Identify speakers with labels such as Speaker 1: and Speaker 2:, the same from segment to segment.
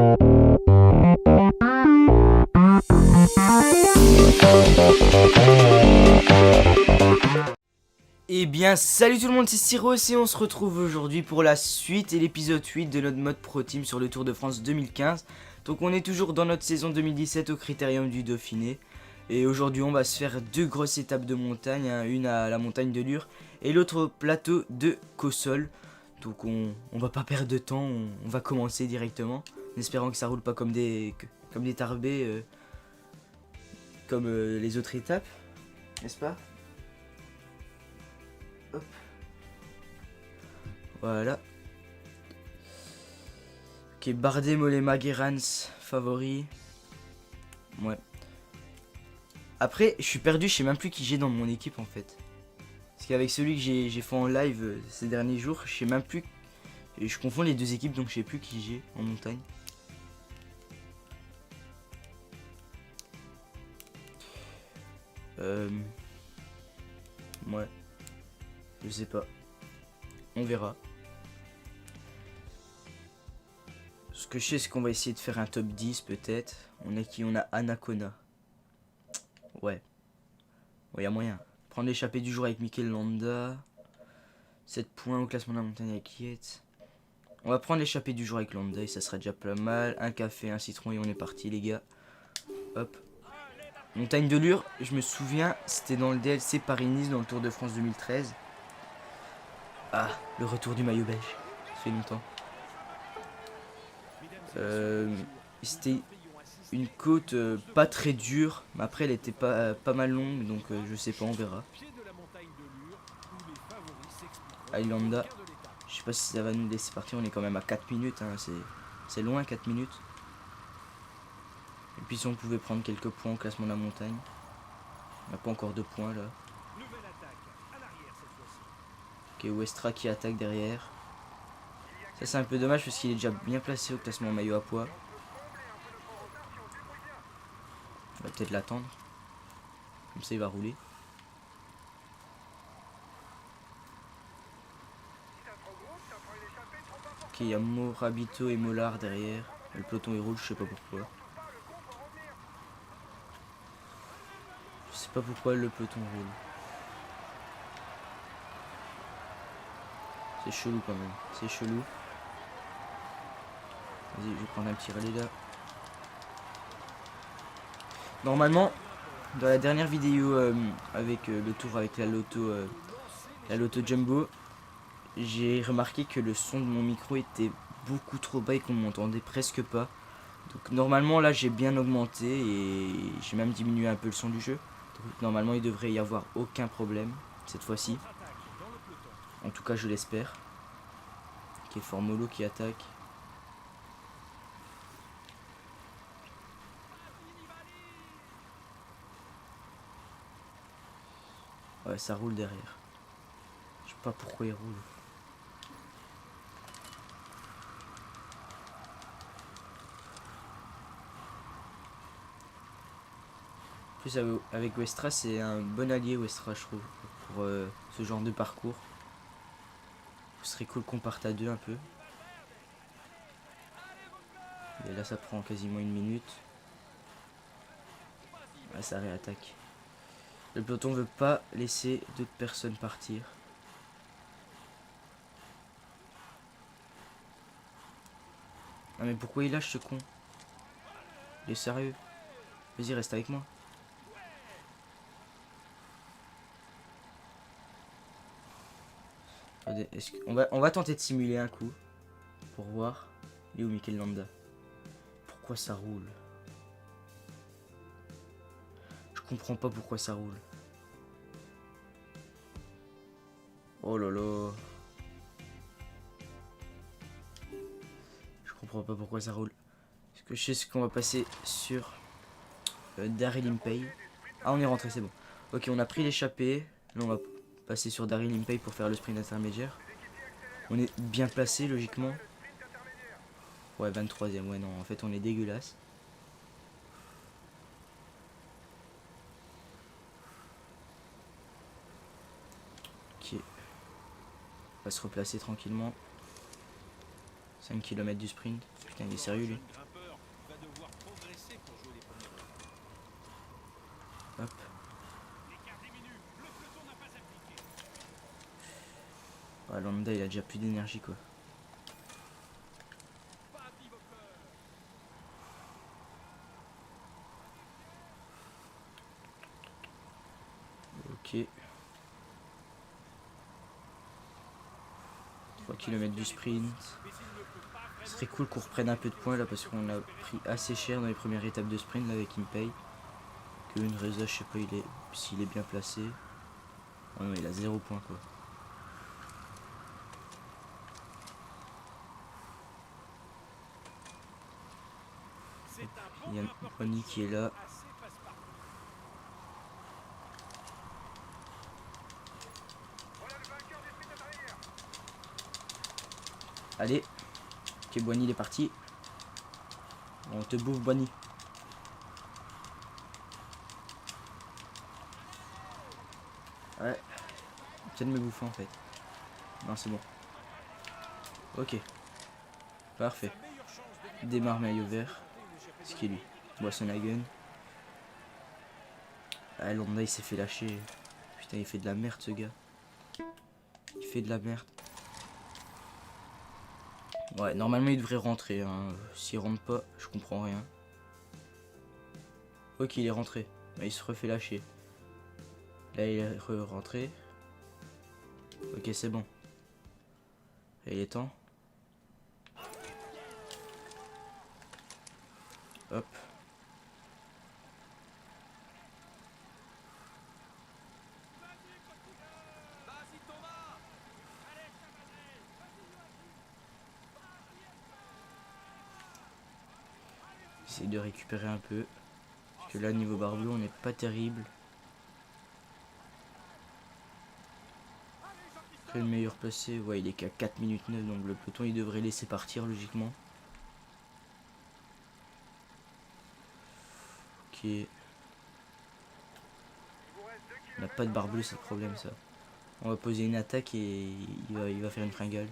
Speaker 1: Eh bien salut tout le monde, c'est Syros et on se retrouve aujourd'hui pour la suite et l'épisode 8 de notre mode Pro Team sur le Tour de France 2015. Donc on est toujours dans notre saison 2017 au Critérium du Dauphiné. Et aujourd'hui on va se faire deux grosses étapes de montagne, hein, une à la montagne de Lure et l'autre au plateau de Cossol. Donc on va pas perdre de temps, on va commencer directement. En espérant que ça roule pas comme des tarbés comme les autres étapes, n'est-ce pas? Hop. Voilà. Ok, Bardet, Mollema, Gerrans, favori. Ouais. Après, je suis perdu, je sais même plus qui j'ai dans mon équipe en fait. Parce qu'avec celui que j'ai fait en live ces derniers jours, je sais même plus. Je confonds les deux équipes donc je sais plus qui j'ai en montagne. Ouais. Je sais pas. On verra. Ce que je sais, c'est qu'on va essayer de faire un top 10 peut-être. On a qui? On a Anacona. Ouais. Ouais, y a moyen. Prendre l'échappée du jour avec Mikel Landa. 7 points au classement de la montagne avec Yates. On va prendre l'échappée du jour avec Landa et ça sera déjà pas mal. Un café, un citron et on est parti les gars. Hop. Montagne de Lure, je me souviens, c'était dans le DLC Paris-Nice dans le Tour de France 2013. Ah, le retour du maillot belge. Ça fait longtemps. C'était une côte pas très dure, mais après elle était pas mal longue, donc je sais pas, on verra. Highlander, je sais pas si ça va nous laisser partir, on est quand même à 4 minutes, hein, c'est loin 4 minutes. Et puis si on pouvait prendre quelques points au classement de la montagne. On n'a pas encore de points là. Ok, Westra qui attaque derrière. Ça c'est un peu dommage parce qu'il est déjà bien placé au classement maillot à poids. On va peut-être l'attendre. Comme ça il va rouler. Ok, il y a Morabito et Mollard derrière. Le peloton il roule, je sais pas pourquoi. Je sais pas pourquoi le peloton roule. C'est chelou quand même, c'est chelou. Vas-y, je vais prendre un petit relais là. Normalement, dans la dernière vidéo avec le tour avec la loto Jumbo, j'ai remarqué que le son de mon micro était beaucoup trop bas et qu'on m'entendait presque pas. Donc normalement là j'ai bien augmenté et j'ai même diminué un peu le son du jeu. Donc normalement il devrait y avoir aucun problème cette fois-ci. En tout cas je l'espère. Ok, Formolo qui attaque. Ouais, ça roule derrière. Je sais pas pourquoi il roule. En plus avec Westra, c'est un bon allié Westra je trouve pour ce genre de parcours. Ce serait cool qu'on parte à deux un peu. Et là ça prend quasiment une minute. Ah, ça réattaque. Le peloton veut pas laisser d'autres personnes partir. Ah mais pourquoi il lâche ce con? Il est sérieux? Vas-y, reste avec moi. Attendez, on va tenter de simuler un coup. Pour voir. Il est où Mikel Landa? Pourquoi ça roule? Je comprends pas pourquoi ça roule. Oh là là. Je comprends pas pourquoi ça roule. Ce que je sais, c'est qu'on va passer sur Daryl Impey. Ah, on est rentré, c'est bon. Ok, on a pris l'échappée. Là, on va passer sur Daryl Impey pour faire le sprint intermédiaire. On est bien placé, logiquement. Ouais, 23ème. Ouais, non, en fait, on est dégueulasse. Ok. On va se replacer tranquillement. 5 km du sprint. Putain, il est sérieux, lui. Ah, Lambda il a déjà plus d'énergie quoi. Ok. 3 km du sprint. Ce serait cool qu'on reprenne un peu de points là parce qu'on a pris assez cher dans les premières étapes de sprint là avec Impey. Que une Reza, je sais pas s'il est bien placé. Oh non, il a 0 points quoi. Il y a Oni qui est là. Allez. Ok, Boigny il est parti. On te bouffe Boigny. Ouais. Peut-être me bouffer en fait. Non, c'est bon. Ok. Parfait. Démarre maillot vert. Ce qui est lui. Boissonhagen. Ah, Lambda il s'est fait lâcher. Putain, il fait de la merde ce gars. Il fait de la merde. Ouais, normalement il devrait rentrer. Hein. S'il rentre pas, je comprends rien. Ok, il est rentré. Mais il se refait lâcher. Là, il est rentré. Ok, c'est bon. Et il est temps. Hop. J'essaie de récupérer un peu. Parce que là, niveau Barbleu, on n'est pas terrible. Après, le meilleur placé, ouais, il est qu'à 4 minutes 9. Donc le peloton, il devrait laisser partir logiquement. Ok. On n'a pas de Barbleu, c'est le problème ça. On va poser une attaque et il va faire une fringale.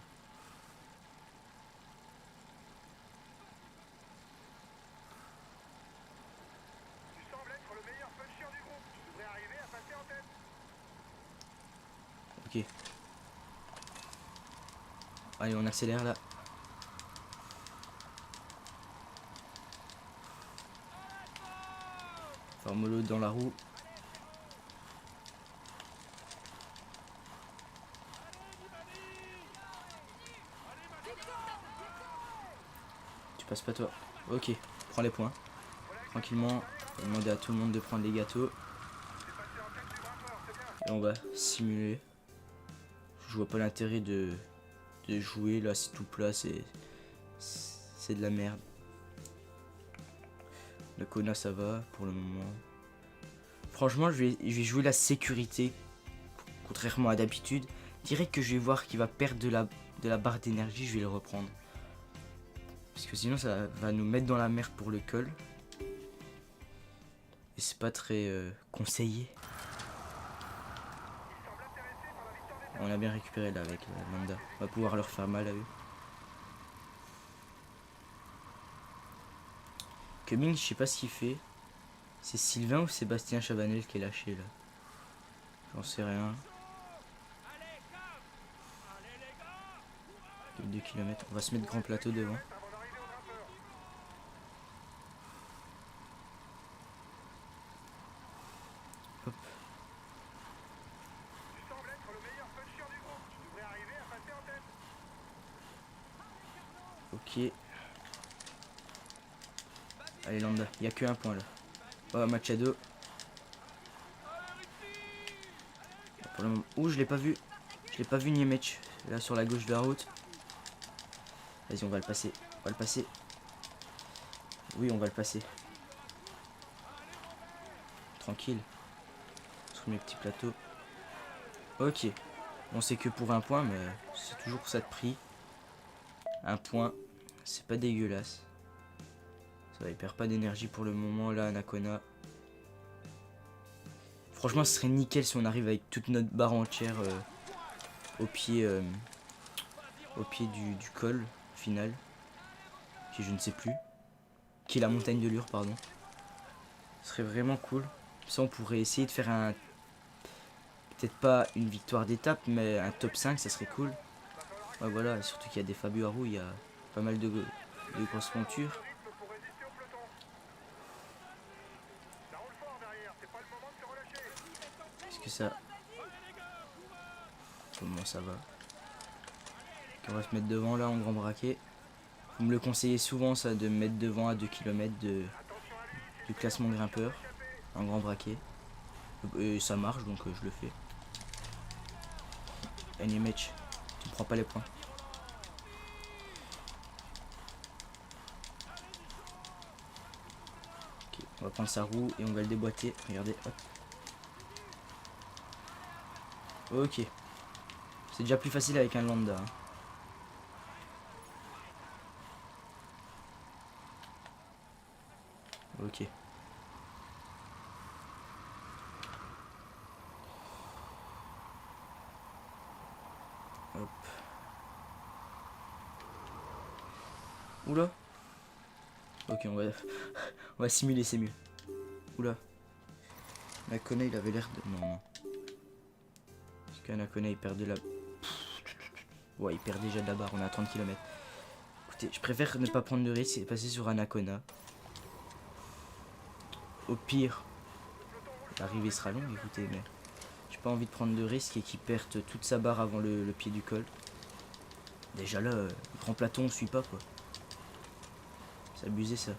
Speaker 1: Ok. Allez, on accélère là. Formolo dans la roue. Tu passes pas toi. Ok, prends les points. Tranquillement, on va demander à tout le monde de prendre les gâteaux. Et on va simuler. Je vois pas l'intérêt de jouer là, c'est tout plat, c'est de la merde. Le Kona ça va pour le moment. Franchement, je vais jouer la sécurité, contrairement à d'habitude. Direct que je vais voir qu'il va perdre de la barre d'énergie, je vais le reprendre. Parce que sinon ça va nous mettre dans la merde pour le col. Et c'est pas très conseillé. On a bien récupéré là avec Lambda. On va pouvoir leur faire mal à eux. Cumming, je sais pas ce qu'il fait. C'est Sylvain ou Sébastien Chabanel qui est lâché là? J'en sais rien. 2 km. On va se mettre grand plateau devant. Hop. Ok. Allez Lambda, il n'y a que un point là. Oh Machado. Pour le moment. Ouh, je l'ai pas vu. Je l'ai pas vu Niemec. Là sur la gauche de la route. Vas-y, on va le passer. On va le passer. Oui, on va le passer. Tranquille. Sur mes petits plateaux. Ok. Bon, c'est que pour un point, mais c'est toujours ça de prix. Un point. C'est pas dégueulasse. Ça va, il perd pas d'énergie pour le moment là, Anacona. Franchement, ce serait nickel si on arrive avec toute notre barre entière au pied du col final. Qui je ne sais plus. Qui est la montagne de Lure, pardon. Ce serait vraiment cool. Ça, on pourrait essayer de faire un... Peut-être pas une victoire d'étape, mais un top 5, ça serait cool. Ouais, voilà, surtout qu'il y a des Fabio à roues, il y a pas mal de grosses montures. Est-ce que ça... Comment ça va? On va se mettre devant là en grand braquet. Vous me le conseillez souvent ça de me mettre devant à 2 km du classement grimpeur en grand braquet. Et ça marche donc je le fais. Any match, tu ne prends pas les points. Ok, on va prendre sa roue et on va le déboîter. Regardez, hop. Ok. C'est déjà plus facile avec un lambda. Hein. Ok. Hop. Oula. Ok, on va simuler, c'est mieux. Oula. Nakone, il avait l'air de... Non, non. Parce qu'un Nakone, il perd de la... Ouais, il perd déjà de la barre, on est à 30 km. Écoutez, je préfère ne pas prendre de risque et passer sur Anacona. Au pire, l'arrivée sera longue, écoutez, mais j'ai pas envie de prendre de risque et qu'il perde toute sa barre avant le pied du col. Déjà là, grand plateau, on suit pas quoi. C'est abusé ça.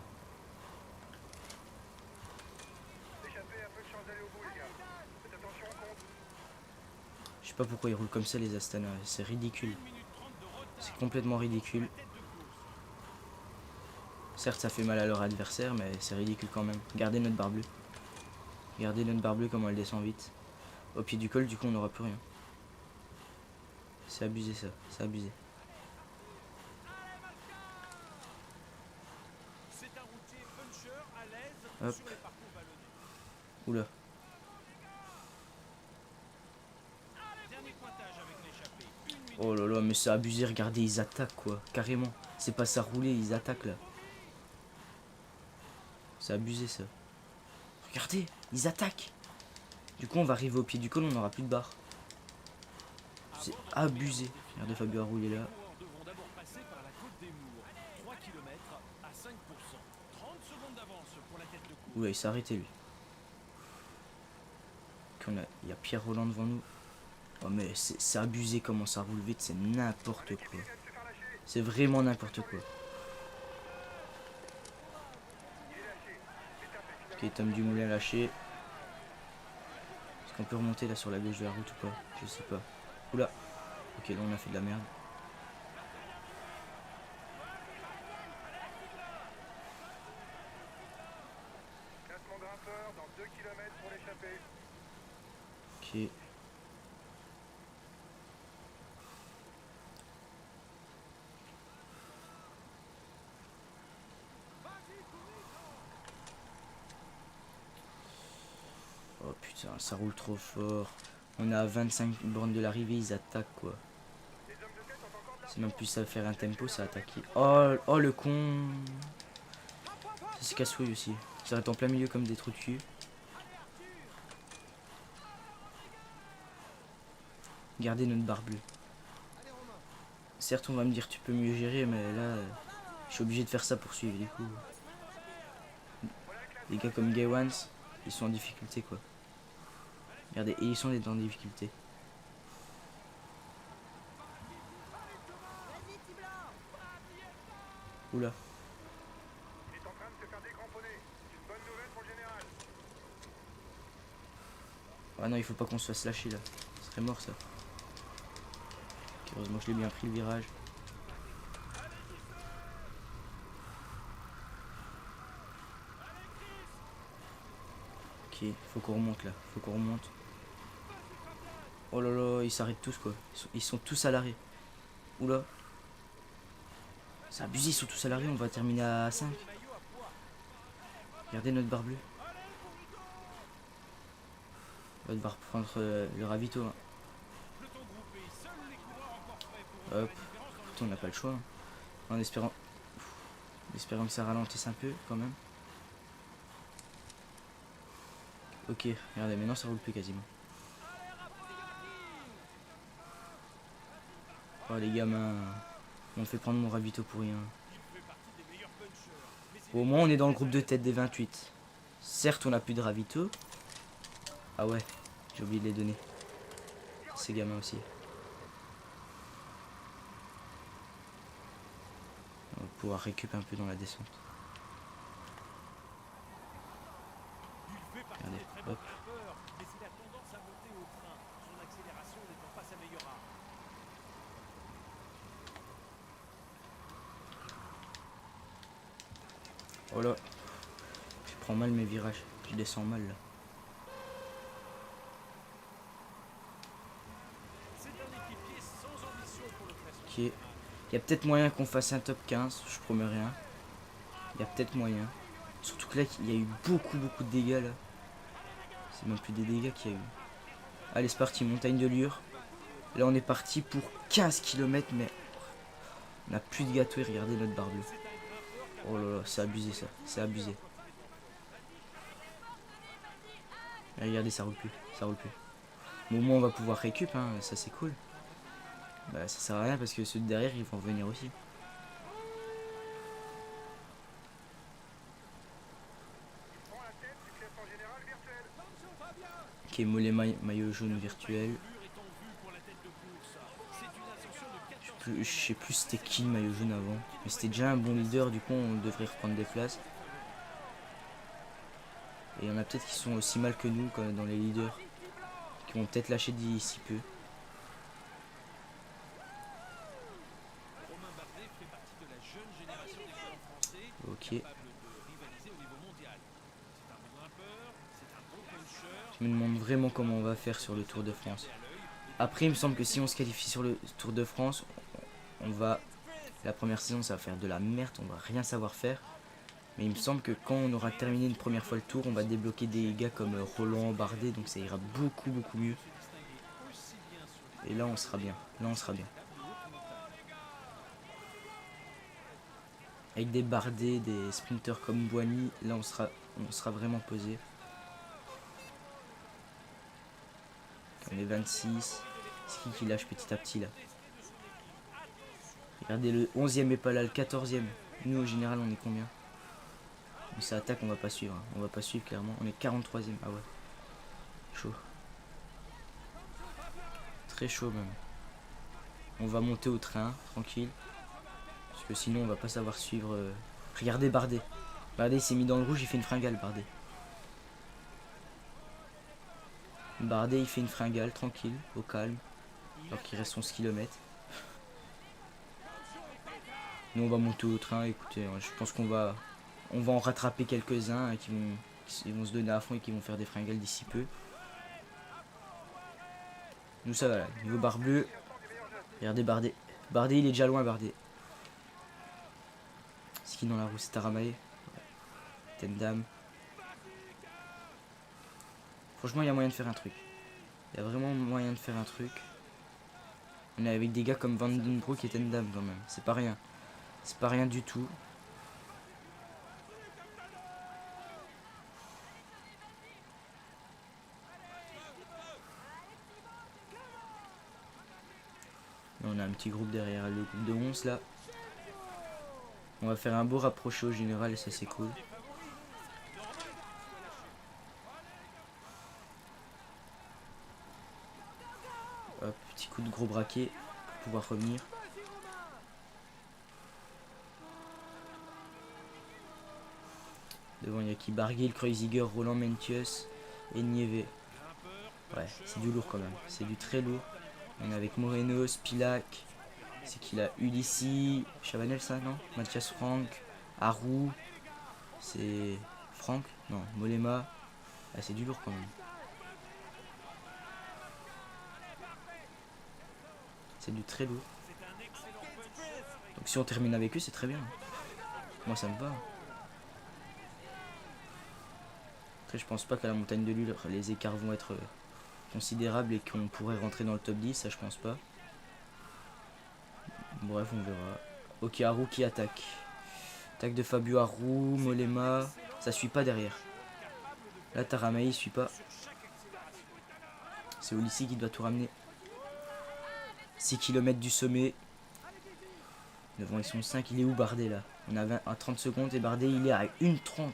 Speaker 1: Je sais pas pourquoi ils roulent comme ça les Astana, c'est ridicule. C'est complètement ridicule. Certes, ça fait mal à leur adversaire, mais c'est ridicule quand même. Regardez notre barre bleue. Regardez notre barre bleue, comment elle descend vite. Au pied du col, du coup, on n'aura plus rien. C'est abusé ça, c'est abusé. Hop. Oula. Oh là là, mais c'est abusé, regardez, ils attaquent quoi, carrément. C'est pas ça rouler, ils attaquent là. C'est abusé ça. Regardez, ils attaquent. Du coup, on va arriver au pied du col, on n'aura plus de barre. C'est abusé. Regardez Fabio a roulé là. Oula, il s'est arrêté lui. Il y a Pierre Roland devant nous. Oh mais c'est abusé comment ça roule vite, c'est n'importe quoi. C'est vraiment n'importe quoi. Ok, Tom Dumoulin lâché. Est-ce qu'on peut remonter là sur la gauche de la route ou pas? Je sais pas. Oula. Ok, là on a fait de la merde. Ok. Oh putain, ça roule trop fort. On est à 25 bornes de l'arrivée, ils attaquent quoi. C'est même plus ça faire un tempo, ça attaquer. Oh, oh le con. Ça c'est casse-couille aussi. Ça reste en plein milieu comme des trous de cul. Gardez notre barre bleue. Certes, on va me dire tu peux mieux gérer, mais là, je suis obligé de faire ça pour suivre du coup. Des gars comme Gay Ones, ils sont en difficulté quoi. Regardez, et ils sont en difficulté. Oula. Ah non, il faut pas qu'on se fasse lâcher là. Ce serait mort ça. Okay, heureusement que je l'ai bien pris le virage. Ok, faut qu'on remonte là. Faut qu'on remonte. Oh là là, ils s'arrêtent tous quoi. Ils sont tous à l'arrêt. Oula. C'est abusé, ils sont tous à l'arrêt. On va terminer à 5. Regardez notre barre bleue. On va devoir prendre le ravito. Hein. Hop. Écoutez, on n'a pas le choix. Hein. En espérant que ça ralentisse un peu quand même. Ok, regardez, maintenant ça roule plus quasiment. Oh les gamins, on me fait prendre mon ravito pour rien. Au moins on est dans le groupe de tête des 28. Certes on a plus de ravito. Ah ouais, j'ai oublié de les donner. Ces gamins aussi. On va pouvoir récupérer un peu dans la descente. Regardez, hop. Oh là, je prends mal mes virages, je descends mal là. Ok, il y a peut-être moyen qu'on fasse un top 15, je promets rien. Il y a peut-être moyen. Surtout que là, il y a eu beaucoup de dégâts là. C'est même plus des dégâts qu'il y a eu. Allez, c'est parti, montagne de Lure. Là, on est parti pour 15 km, mais on n'a plus de gâteau et regardez notre barre bleue. Oh là là, c'est abusé ça, c'est abusé. Et regardez, ça roule plus, ça roule plus. Bon, au moins, on va pouvoir récup, hein, ça c'est cool. Bah, ça sert à rien parce que ceux de derrière, ils vont revenir aussi. Ok, mollet maillot jaune virtuel. Je sais plus c'était qui le maillot jaune avant. Mais c'était déjà un bon leader, du coup on devrait reprendre des places. Et il y en a peut-être qui sont aussi mal que nous quand dans les leaders. Qui vont peut-être lâcher d'ici peu. Ok. Je me demande vraiment comment on va faire sur le Tour de France. Après il me semble que si on se qualifie sur le Tour de France, on va... La première saison ça va faire de la merde, on va rien savoir faire. Mais il me semble que quand on aura terminé une première fois le tour, on va débloquer des gars comme Roland, Bardet, donc ça ira beaucoup mieux. Et là on sera bien, là on sera bien. Avec des Bardet, des sprinters comme Boigny, là on sera vraiment posé. On est 26. C'est qui lâche petit à petit là? Regardez, le 11e est pas là, le 14e. Nous, au général, on est combien? On s'attaque, on va pas suivre. Hein. On va pas suivre, clairement. On est 43e. Ah ouais. Chaud. Très chaud, même. On va monter au train, tranquille. Parce que sinon, on va pas savoir suivre. Regardez Bardet. Bardet, il s'est mis dans le rouge, il fait une fringale, Bardet. Bardet, il fait une fringale, tranquille, au calme. Alors qu'il reste 11 km. Nous, on va monter au train. Écoutez, je pense qu'on va... On va en rattraper quelques-uns qui vont se donner à fond et qui vont faire des fringales d'ici peu. Nous ça va là, niveau barre bleue. Regardez Bardet. Bardet il est déjà loin Bardet. C'est qui dans la roue? C'est Taramae. Tendam. Franchement il y a moyen de faire un truc. Il y a vraiment moyen de faire un truc. On est avec des gars comme Van Den Broek et Tendam quand même. C'est pas rien. C'est pas rien du tout. On a un petit groupe derrière le groupe de 11 là. On va faire un beau rapproché au général et ça c'est cool. Hop, petit coup de gros braquet pour pouvoir revenir. Devant il y a qui? Barguil, Kreuziger, Roland Mentius et Nieve. Ouais, c'est du lourd quand même. C'est du très lourd. On est avec Moreno, Spilac. C'est qu'il a Ulissi, Chavanel ça non? Mathias Franck, Harou. C'est Franck? Non, Molema. Ah, c'est du lourd quand même. C'est du très lourd. Donc si on termine avec eux, c'est très bien. Moi ça me va. Après je pense pas qu'à la montagne de Lure les écarts vont être considérables et qu'on pourrait rentrer dans le top 10, ça je pense pas. Bref on verra. Ok, Harou qui attaque. Attaque de Fabio Harou, Molema. Ça suit pas derrière. Là Taramae il suit pas. C'est Ulissi qui doit tout ramener. 6 km du sommet. Devant ils sont 5. Il est où Bardet là? On a 20 à 30 secondes et Bardet il est à 1,30.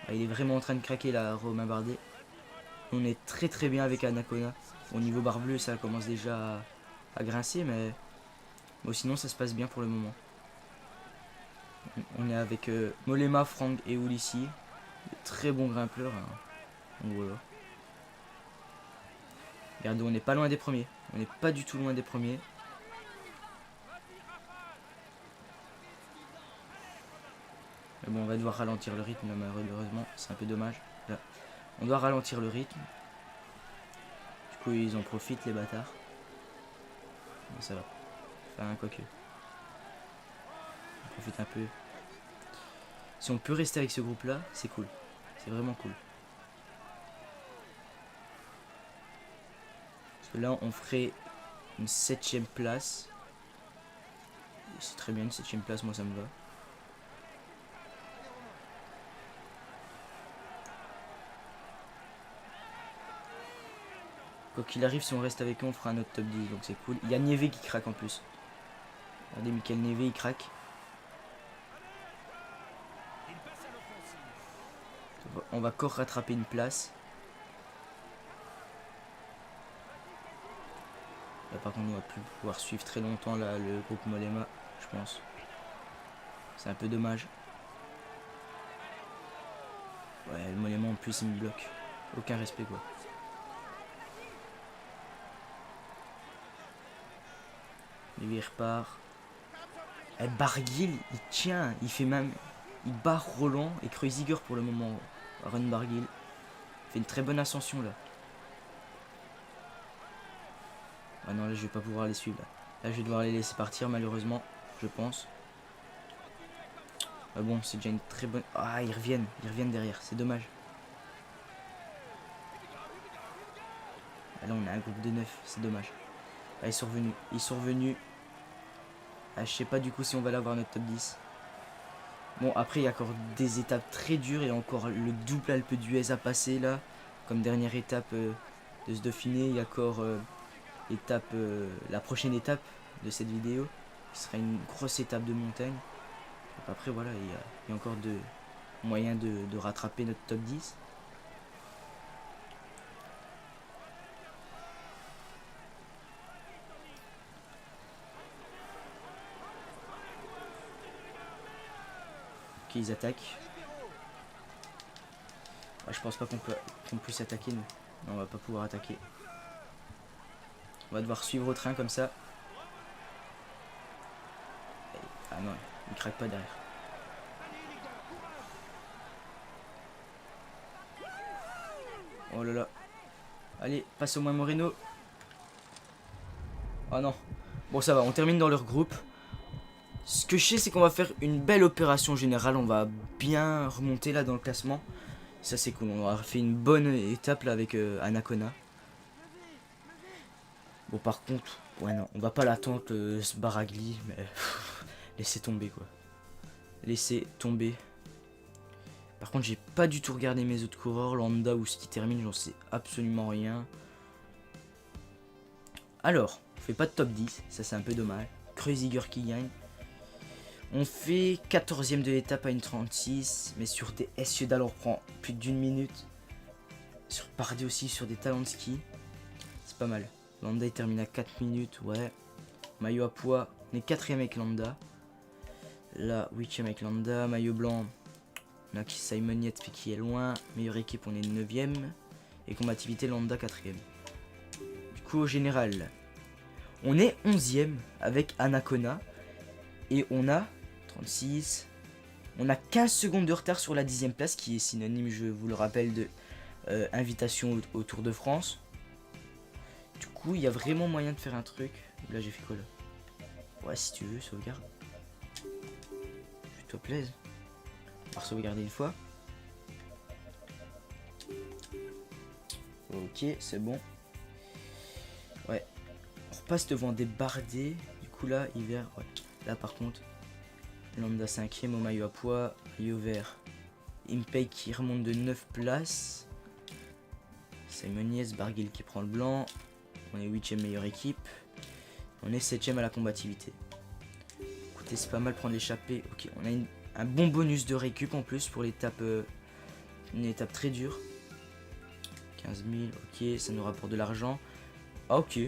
Speaker 1: Il est vraiment en train de craquer là, Romain Bardet. On est très bien avec Anacona. Au niveau barbleu ça commence déjà à grincer, mais bon, sinon ça se passe bien pour le moment. On est avec Mollema, Franck et Ulissi. De très bons grimpeurs. Hein. Donc voilà. Regardez, on n'est pas loin des premiers. On n'est pas du tout loin des premiers. Mais bon, on va devoir ralentir le rythme là, malheureusement. C'est un peu dommage. Là. On doit ralentir le rythme. Du coup, ils en profitent, les bâtards. Bon, ça va. Enfin, quoique. On profite un peu. Si on peut rester avec ce groupe-là, c'est cool. C'est vraiment cool. Parce que là, on ferait une 7ème place. C'est très bien, une 7ème place, moi ça me va. Quoi qu'il arrive, si on reste avec eux, on fera un autre top 10, donc c'est cool. Il y a Nieve qui craque en plus. Regardez, Michael Nieve, il craque. On va encore rattraper une place. Là, par contre, on va plus pouvoir suivre très longtemps là, le groupe Mollema, je pense. C'est un peu dommage. Ouais, le Mollema en plus, il me bloque. Aucun respect, quoi. Lui, il repart. Et Barguil, il tient. Il fait même... Il bat Roland et Kreuziger pour le moment. Run Barguil. Il fait une très bonne ascension, là. Ah non, là, je vais pas pouvoir les suivre. Là, je vais devoir les laisser partir, malheureusement. Je pense. Ah bon, c'est déjà une très bonne... Ah, ils reviennent derrière. C'est dommage. Ah, là, on a un groupe de 9. C'est dommage. Ah, ils sont revenus. Ils sont revenus. Ah, je sais pas du coup si on va l'avoir notre top 10. Bon, après, il y a encore des étapes très dures. Il y a encore le double Alpe d'Huez à passer, là. Comme dernière étape de ce Dauphiné. Il y a encore la prochaine étape de cette vidéo. Ce sera une grosse étape de montagne. Donc après, voilà, il y a encore moyens de rattraper notre top 10. Ok, ils attaquent. Ouais, je pense pas qu'on puisse attaquer, nous. Non, on va pas pouvoir attaquer. On va devoir suivre au train comme ça. Ah non, il craque pas derrière. Oh là là. Allez, passe au moins Moreno. Oh non. Bon, ça va, on termine dans leur groupe. Ce que je sais, c'est qu'on va faire une belle opération générale. On va bien remonter là dans le classement. Ça, c'est cool. On aura fait une bonne étape là avec Anacona. Bon, par contre, ouais, non, on va pas l'attendre, ce Baragli. Mais laissez tomber, quoi. Laissez tomber. Par contre, j'ai pas du tout regardé mes autres coureurs. Landa ou ce qui termine, j'en sais absolument rien. Alors, on fait pas de top 10. Ça, c'est un peu dommage. Kreuziger qui gagne. On fait 14ème de l'étape à une 36. Mais sur des Esciodal, on reprend plus d'une minute. Sur Bardet aussi, sur des talents de ski. C'est pas mal. Landa, il termine à 4 minutes. Ouais. Maillot à poids. On est 4ème avec Landa. Là, 8ème avec Landa. Maillot blanc. On a Simon Yates qui est loin. Meilleure équipe, on est 9ème. Et combativité, Landa 4ème. Du coup, au général, on est 11ème avec Anacona. Et on a 36. On a 15 secondes de retard sur la 10ème place, qui est synonyme, je vous le rappelle, de invitation au Tour de France. Du coup, il y a vraiment moyen de faire un truc. Là, j'ai fait quoi là? Ouais, si tu veux, sauvegarde. Fais-toi plaisir. On va sauvegarder une fois. Ok, c'est bon. Ouais. On repasse devant des Bardet. Du coup là, hiver. Ouais. Là par contre, Landa 5ème au maillot à poids. Maillot vert. Impey qui remonte de 9 places. Simoniez, Barguil qui prend le blanc. On est 8ème meilleure équipe. On est 7ème à la combativité. Écoutez, Écoutez, c'est pas mal prendre l'échappée. Ok, on a un bon bonus de récup en plus pour l'étape, une étape très dure. 15 000, ok, ça nous rapporte de l'argent. Ah ok.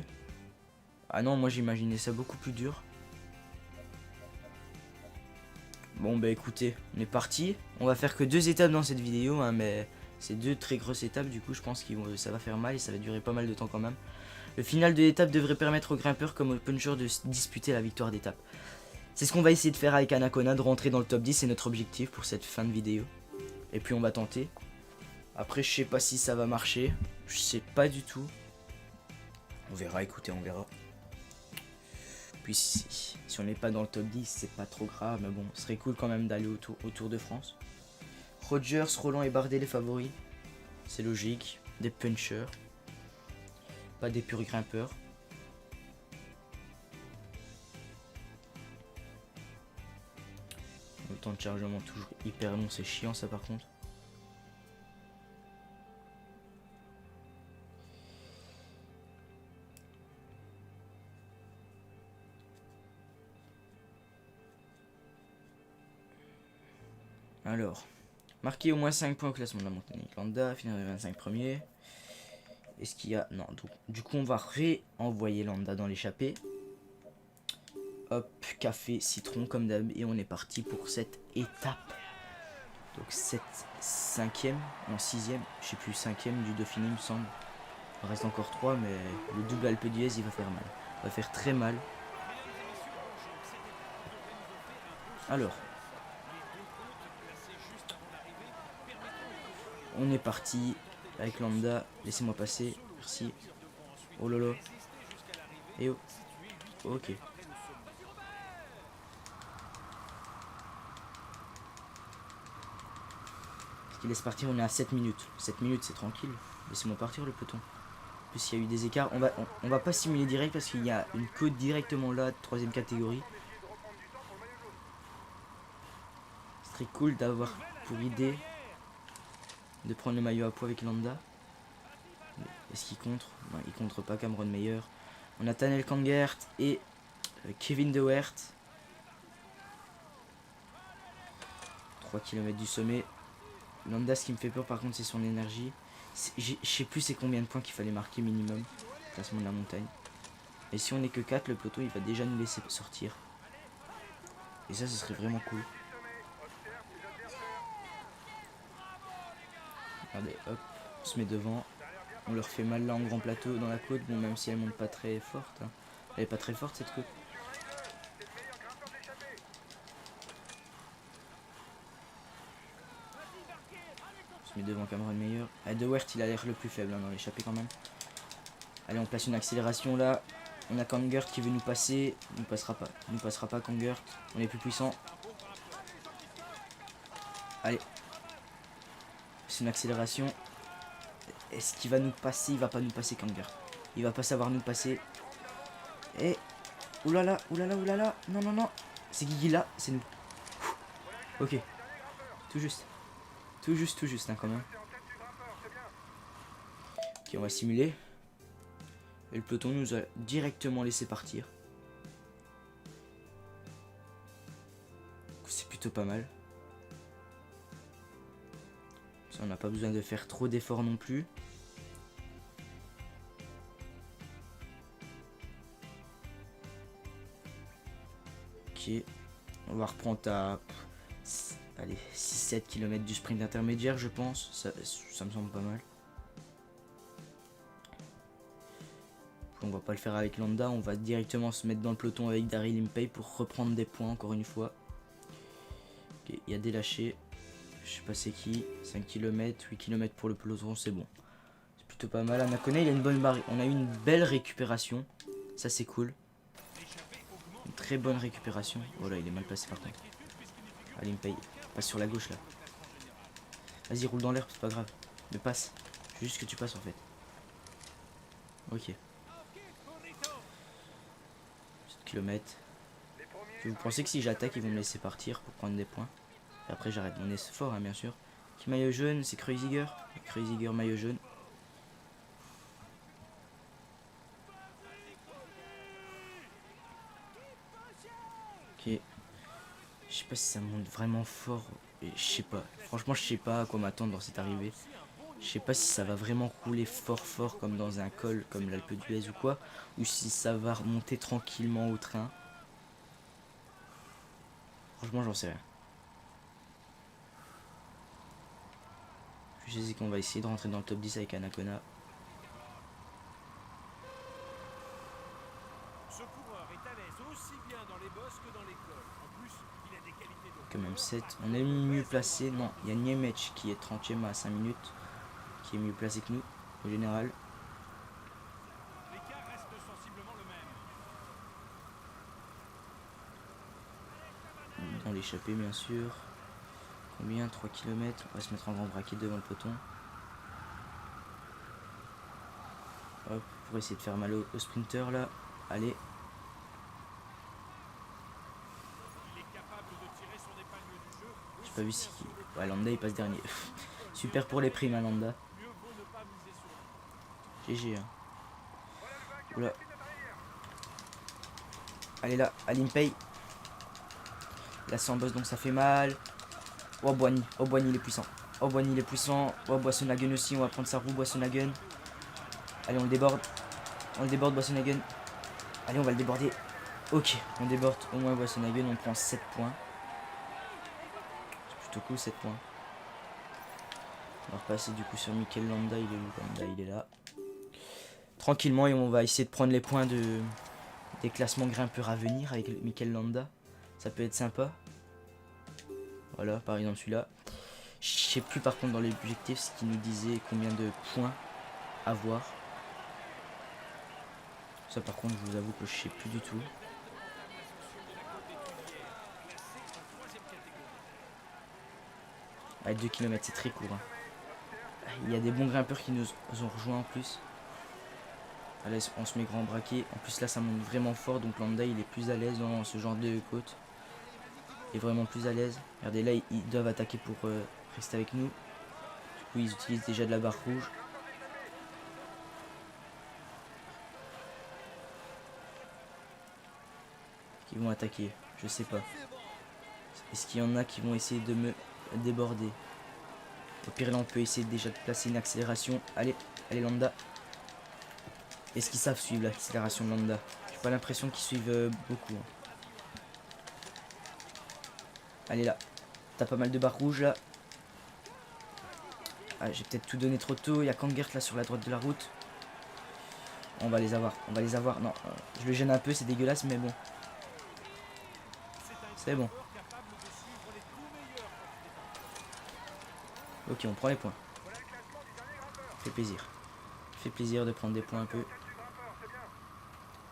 Speaker 1: Ah non, moi j'imaginais ça beaucoup plus dur. Bon bah écoutez, on est parti. On va faire que 2 étapes dans cette vidéo, hein, mais c'est 2 très grosses étapes, du coup je pense que ça va faire mal et ça va durer pas mal de temps quand même. Le final de l'étape devrait permettre aux grimpeurs comme aux punchers de disputer la victoire d'étape. C'est ce qu'on va essayer de faire avec Anacona, de rentrer dans le top 10, c'est notre objectif pour cette fin de vidéo. Et puis on va tenter. Après je sais pas si ça va marcher, je sais pas du tout. On verra, écoutez, on verra. Puis si on n'est pas dans le top 10, c'est pas trop grave, mais bon, ce serait cool quand même d'aller au Tour de France. Rogers, Roland et Bardet les favoris. C'est logique, des punchers. Pas des purs grimpeurs. Le temps de chargement toujours hyper long, c'est chiant ça par contre. Alors, marquer au moins 5 points au classement de la montagne Landa, finir les 25 premiers. Est-ce qu'il y a... Non, donc, du coup on va réenvoyer Landa dans l'échappée. Hop, café, citron comme d'hab, et on est parti pour cette étape. Donc 5ème, non 6ème, je sais plus, 5ème du Dauphiné il me semble. Il reste encore 3, mais le double Alpe d'Huez il va faire mal. Il va faire très mal. Alors. On est parti avec Landa, laissez-moi passer, merci. Oh lolo. Et oh. Ok. Il laisse partir, on est à 7 minutes. 7 minutes c'est tranquille. Laissez-moi partir le peloton. En plus il y a eu des écarts. On va pas simuler direct parce qu'il y a une côte directement là, 3ème catégorie. C'est très cool d'avoir pour idée de prendre le maillot à poids avec Landa. Est-ce qu'il contre? Non, il contre pas. Cameron Meyer. On a Tanel Kangert et Kevin De Weert. 3 km du sommet. Landa, ce qui me fait peur par contre, c'est son énergie. Je sais plus c'est combien de points qu'il fallait marquer minimum. Classement de la montagne. Et si on n'est que 4, le peloton il va déjà nous laisser sortir. Et ça, ce serait vraiment cool. Regardez, hop, on se met devant. On leur fait mal là en grand plateau dans la côte. Bon, même si elle monte pas très forte. Hein. Elle est pas très forte cette côte. On se met devant Cameron Meyer. De Weert, il a l'air le plus faible hein, dans l'échappée quand même. Allez, on place une accélération là. On a Kangert qui veut nous passer. Il ne passera pas. Il ne passera pas Kangert. On est plus puissant. Allez. C'est une accélération. Est-ce qu'il va nous passer? Il va pas nous passer Kangert. Il va pas savoir nous passer. Et... Oulala, oulala, oulala. Non, non, non. C'est Guigui là. C'est nous. Ok. Tout juste. Tout juste hein, quand même. Ok, on va simuler. Et le peloton nous a directement laissé partir. C'est plutôt pas mal. Ça, on n'a pas besoin de faire trop d'efforts non plus. Ok. On va reprendre à... Allez, 6-7 km du sprint intermédiaire, je pense. Ça me semble pas mal. On va pas le faire avec Landa, on va directement se mettre dans le peloton avec Daryl Impey pour reprendre des points encore une fois. Okay, il y a des lâchés. Je sais pas c'est qui. 5 km, 8 km pour le peloton, c'est bon. C'est plutôt pas mal. Anacona, il a une bonne barre. On a eu une belle récupération. Ça c'est cool. Une très bonne récupération. Oh là, il est mal placé par contre. Allez, Impey. Passe sur la gauche là. Vas-y, roule dans l'air, c'est pas grave. Mais passe. Je veux juste que tu passes en fait. Ok. Kilomètres. Vous pensez que si j'attaque ils vont me laisser partir pour prendre des points? Et après j'arrête mon effort hein, bien sûr. Qui maillot jaune? C'est Kreuziger. Kreuziger maillot jaune. Ok. Je sais pas si ça monte vraiment fort. Et je sais pas. Franchement, je sais pas à quoi m'attendre dans cette arrivée. Je sais pas si ça va vraiment rouler fort comme dans un col comme l'Alpe d'Huez ou quoi. Ou si ça va remonter tranquillement au train. Franchement, j'en sais rien. Je sais qu'on va essayer de rentrer dans le top 10 avec Anacona. Quand même 7. On est mieux placé. Non, il y a Niemec qui est 30ème à 5 minutes. Qui est mieux placé que nous, au général. Dans l'échappée, bien sûr. Combien? 3 km. On va se mettre en grand braquet devant le peloton. Hop, pour essayer de faire mal au sprinter là. Allez. J'ai pas vu si... Ouais, Landa il passe dernier. Super pour les primes à Landa. GG. Hein. Oula. Allez là, Alimpay. Là c'est en boss donc ça fait mal. Oh Boigny il est puissant. Oh Boigny il est puissant. Oh Boissonhagen aussi, on va prendre sa roue Boissonhagen. Allez on le déborde. On le déborde Boissonhagen. Allez on va le déborder. Ok, on déborde au moins Boissonhagen, on prend 7 points. C'est plutôt cool 7 points. On va repasser du coup sur Mikel Landa, il est où? Landa il est là. Tranquillement et on va essayer de prendre les points des classements grimpeurs à venir avec Mikel Landa. Ça peut être sympa. Voilà, par exemple celui-là. Je sais plus par contre dans l'objectif ce qui nous disait combien de points à avoir. Ça par contre je vous avoue que je sais plus du tout. Ah, 2 km c'est très court. Hein. Il y a des bons grimpeurs qui nous ont rejoints en plus. Allez, on se met grand braquet. En plus là ça monte vraiment fort donc Landa il est plus à l'aise dans ce genre de côte. Il est vraiment plus à l'aise. Regardez là ils doivent attaquer pour rester avec nous. Du coup ils utilisent déjà de la barre rouge. Qui vont attaquer, je sais pas. Est-ce qu'il y en a qui vont essayer de me déborder? Au pire là on peut essayer déjà de placer une accélération. Allez, allez Landa. Est-ce qu'ils savent suivre l'accélération de Landa? J'ai pas l'impression qu'ils suivent beaucoup. Hein. Allez là. T'as pas mal de barres rouges là. Ah, j'ai peut-être tout donné trop tôt. Il y a Kangert là sur la droite de la route. On va les avoir. On va les avoir. Non, je le gêne un peu. C'est dégueulasse mais bon. C'est bon. Ok, on prend les points. Fait plaisir. Fait plaisir de prendre des points un peu.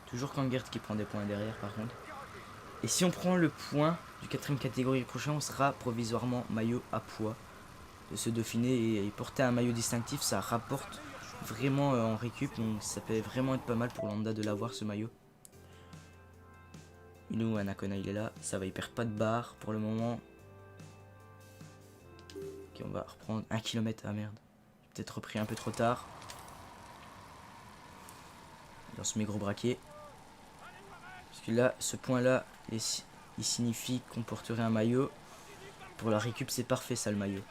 Speaker 1: Toujours Kangert qui prend des points derrière par contre. Et si on prend le point du 4ème catégorie prochain, on sera provisoirement maillot à poids de ce Dauphiné. Et porter un maillot distinctif, ça rapporte vraiment en récup. Donc ça peut vraiment être pas mal pour Landa de l'avoir ce maillot. Nous, Anacona il est là. Ça va, il perd pas de barre pour le moment. Ok, on va reprendre 1 km. Ah merde. J'ai peut-être repris un peu trop tard. Dans ce gros braquet. Parce que là, ce point-là, il signifie qu'on porterait un maillot. Pour la récup, c'est parfait ça le maillot.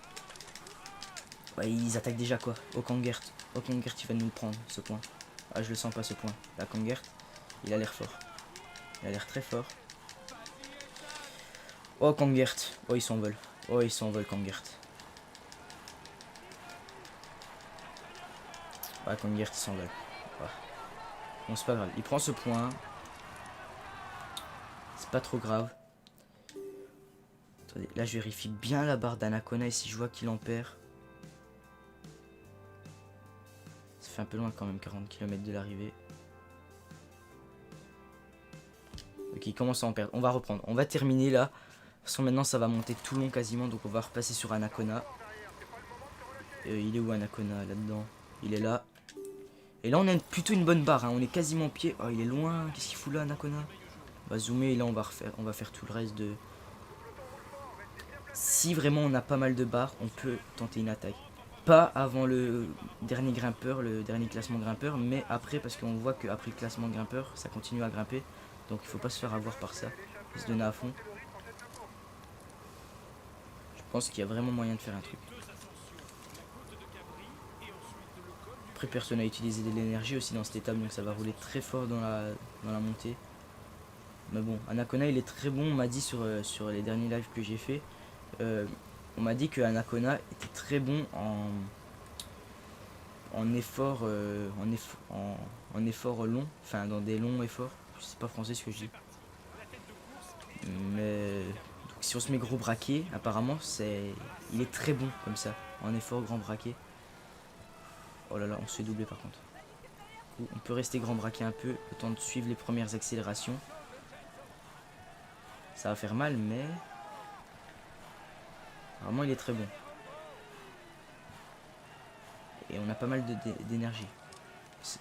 Speaker 1: Ouais, ils attaquent déjà quoi. Au Kangert. Au Kangert, il va nous le prendre ce point. Ah, je le sens pas ce point. La Kangert, il a l'air fort. Il a l'air très fort. Oh Kangert. Oh, il s'envole. Oh, il s'envole Kangert. Ouais, Kangert, il s'envole. Ouais. Bon, c'est pas grave. Il prend ce point. C'est pas trop grave. Attendez, là je vérifie bien la barre d'Anacona et si je vois qu'il en perd. Ça fait un peu loin quand même, 40 km de l'arrivée. Ok, il commence à en perdre. On va reprendre. On va terminer là. De toute façon maintenant ça va monter tout long quasiment. Donc on va repasser sur Anacona. Il est où Anacona là-dedans? Il est là. Et là on a plutôt une bonne barre. Hein. On est quasiment au pied. Oh il est loin. Qu'est-ce qu'il fout là Anacona? On va zoomer et là on va faire tout le reste de... Si vraiment on a pas mal de barres, on peut tenter une attaque. Pas avant le dernier grimpeur, le dernier classement grimpeur, mais après parce qu'on voit qu'après le classement grimpeur, ça continue à grimper. Donc il faut pas se faire avoir par ça. Il se donner à fond. pense qu'il y a vraiment moyen de faire un truc. Après, personne n'a utilisé de l'énergie aussi dans cette étape, donc ça va rouler très fort dans la montée. Mais bon, Anacona il est très bon, on m'a dit sur les derniers lives que j'ai fait. On m'a dit que Anacona était très bon en effort, en effort long, enfin dans des longs efforts. Je sais pas français ce que je dis. Mais donc, si on se met gros braquet, apparemment il est très bon comme ça, en effort grand braquet. Oh là là, on se fait doubler par contre. On peut rester grand braquet un peu, le temps de suivre les premières accélérations. Ça va faire mal, mais vraiment il est très bon. Et on a pas mal d'énergie.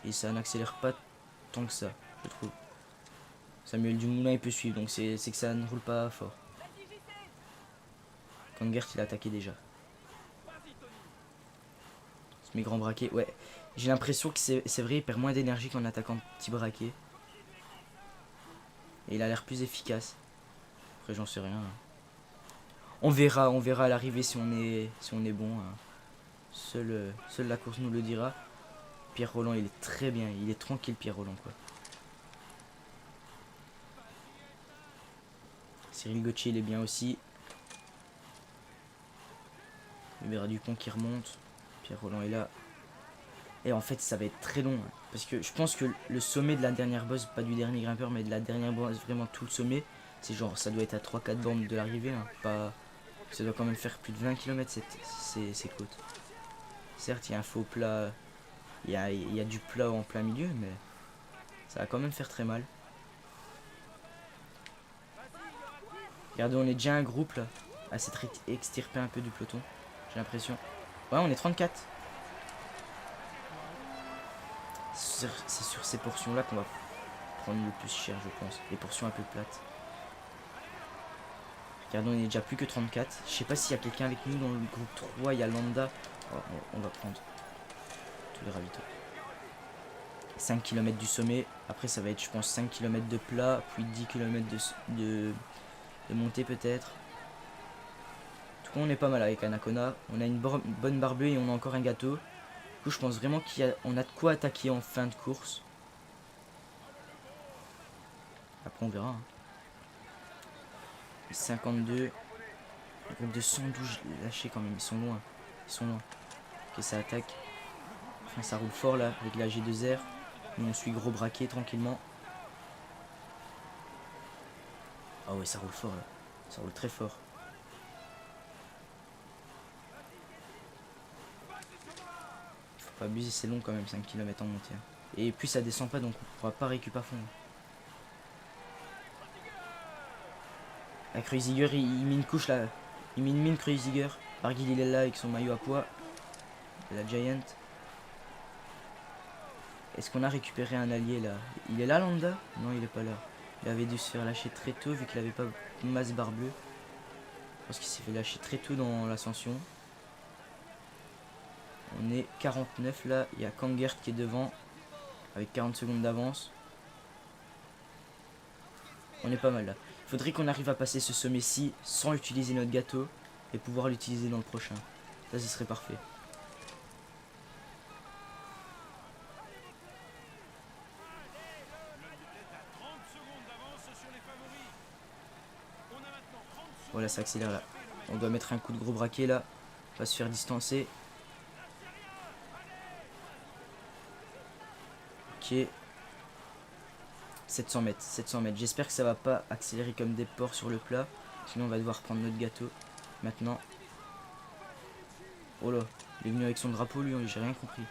Speaker 1: Et ça n'accélère pas tant que ça, je trouve. Samuel Dumoulin il peut suivre, donc c'est que ça ne roule pas fort. Kangert il a attaqué déjà. Mes grands braquets, ouais. J'ai l'impression que c'est vrai, il perd moins d'énergie qu'en attaquant petit braquet. Et il a l'air plus efficace. Après j'en sais rien. On verra à l'arrivée si on est bon. Hein. Seule la course nous le dira. Pierre Roland il est très bien, il est tranquille Pierre Roland quoi. Cyril Gauthier il est bien aussi. Hubert Dupont qui remonte. Pierre Roland est là. Et en fait ça va être très long. Hein, parce que je pense que le sommet de la dernière bosse, pas du dernier grimpeur mais de la dernière bosse, vraiment tout le sommet. C'est genre ça doit être à 3-4 bornes de l'arrivée. Hein, pas... Ça doit quand même faire plus de 20 km ces côtes. Certes il y a un faux plat. Il y a du plat en plein milieu mais ça va quand même faire très mal. Regardez on est déjà un groupe là. À s'être extirpé un peu du peloton. J'ai l'impression. Ouais on est 34. C'est sur ces portions là qu'on va prendre le plus cher je pense. Les portions un peu plates. Regardez on est déjà plus que 34. Je sais pas s'il y a quelqu'un avec nous dans le groupe 3. Il y a Landa. Oh, on va prendre tous les ravitaux. 5 km du sommet. Après ça va être je pense 5 km de plat. Puis 10 km de montée peut-être. En tout cas on est pas mal avec Anacona. On a une bonne barbue et on a encore un gâteau. Du coup je pense vraiment qu'on a de quoi attaquer en fin de course. Après on verra. Hein. 52. Le groupe de 112 lâchés quand même. Ils sont loin. Ils sont loin. Ok ça attaque. Enfin ça roule fort là avec la G2R. Nous on suit gros braquet tranquillement. Ah ouais ça roule fort là. Ça roule très fort. Il faut pas abuser, c'est long quand même 5 km en montée. Et puis ça descend pas donc on pourra pas récup à fond. La Kreuziger il met une couche là. Il met une mine Kreuziger. Barguil il est là avec son maillot à poids. La Giant. Est-ce qu'on a récupéré un allié là? Il est là Landa? Non il est pas là. Il avait dû se faire lâcher très tôt vu qu'il avait pas une masse barbe bleue. Je pense qu'il s'est fait lâcher très tôt dans l'ascension. On est 49 là. Il y a Kangert qui est devant. Avec 40 secondes d'avance. On est pas mal là. Il faudrait qu'on arrive à passer ce sommet-ci sans utiliser notre gâteau. Et pouvoir l'utiliser dans le prochain. Ça ce serait parfait. Voilà ça accélère là. On doit mettre un coup de gros braquet là. On va se faire distancer. Ok. 700 mètres. 700 mètres. J'espère que ça va pas accélérer comme des porcs sur le plat. Sinon on va devoir prendre notre gâteau. Maintenant. Oh là. Il est venu avec son drapeau lui. J'ai rien compris.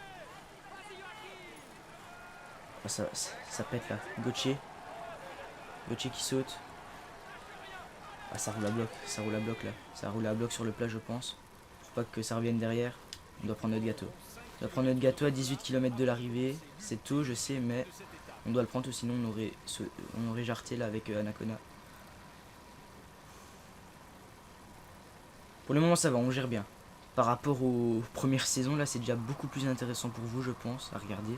Speaker 1: Oh, ça pète là. Gauthier. Gauthier qui saute. Ah ça roule à bloc. Ça roule à bloc là. Ça roule à bloc sur le plat je pense. Pour pas que ça revienne derrière. On doit prendre notre gâteau. On doit prendre notre gâteau à 18 km de l'arrivée. C'est tôt je sais mais on doit le prendre sinon on aurait jarté là avec Anacona. Pour le moment ça va, on gère bien. Par rapport aux premières saisons là c'est déjà beaucoup plus intéressant pour vous je pense à regarder.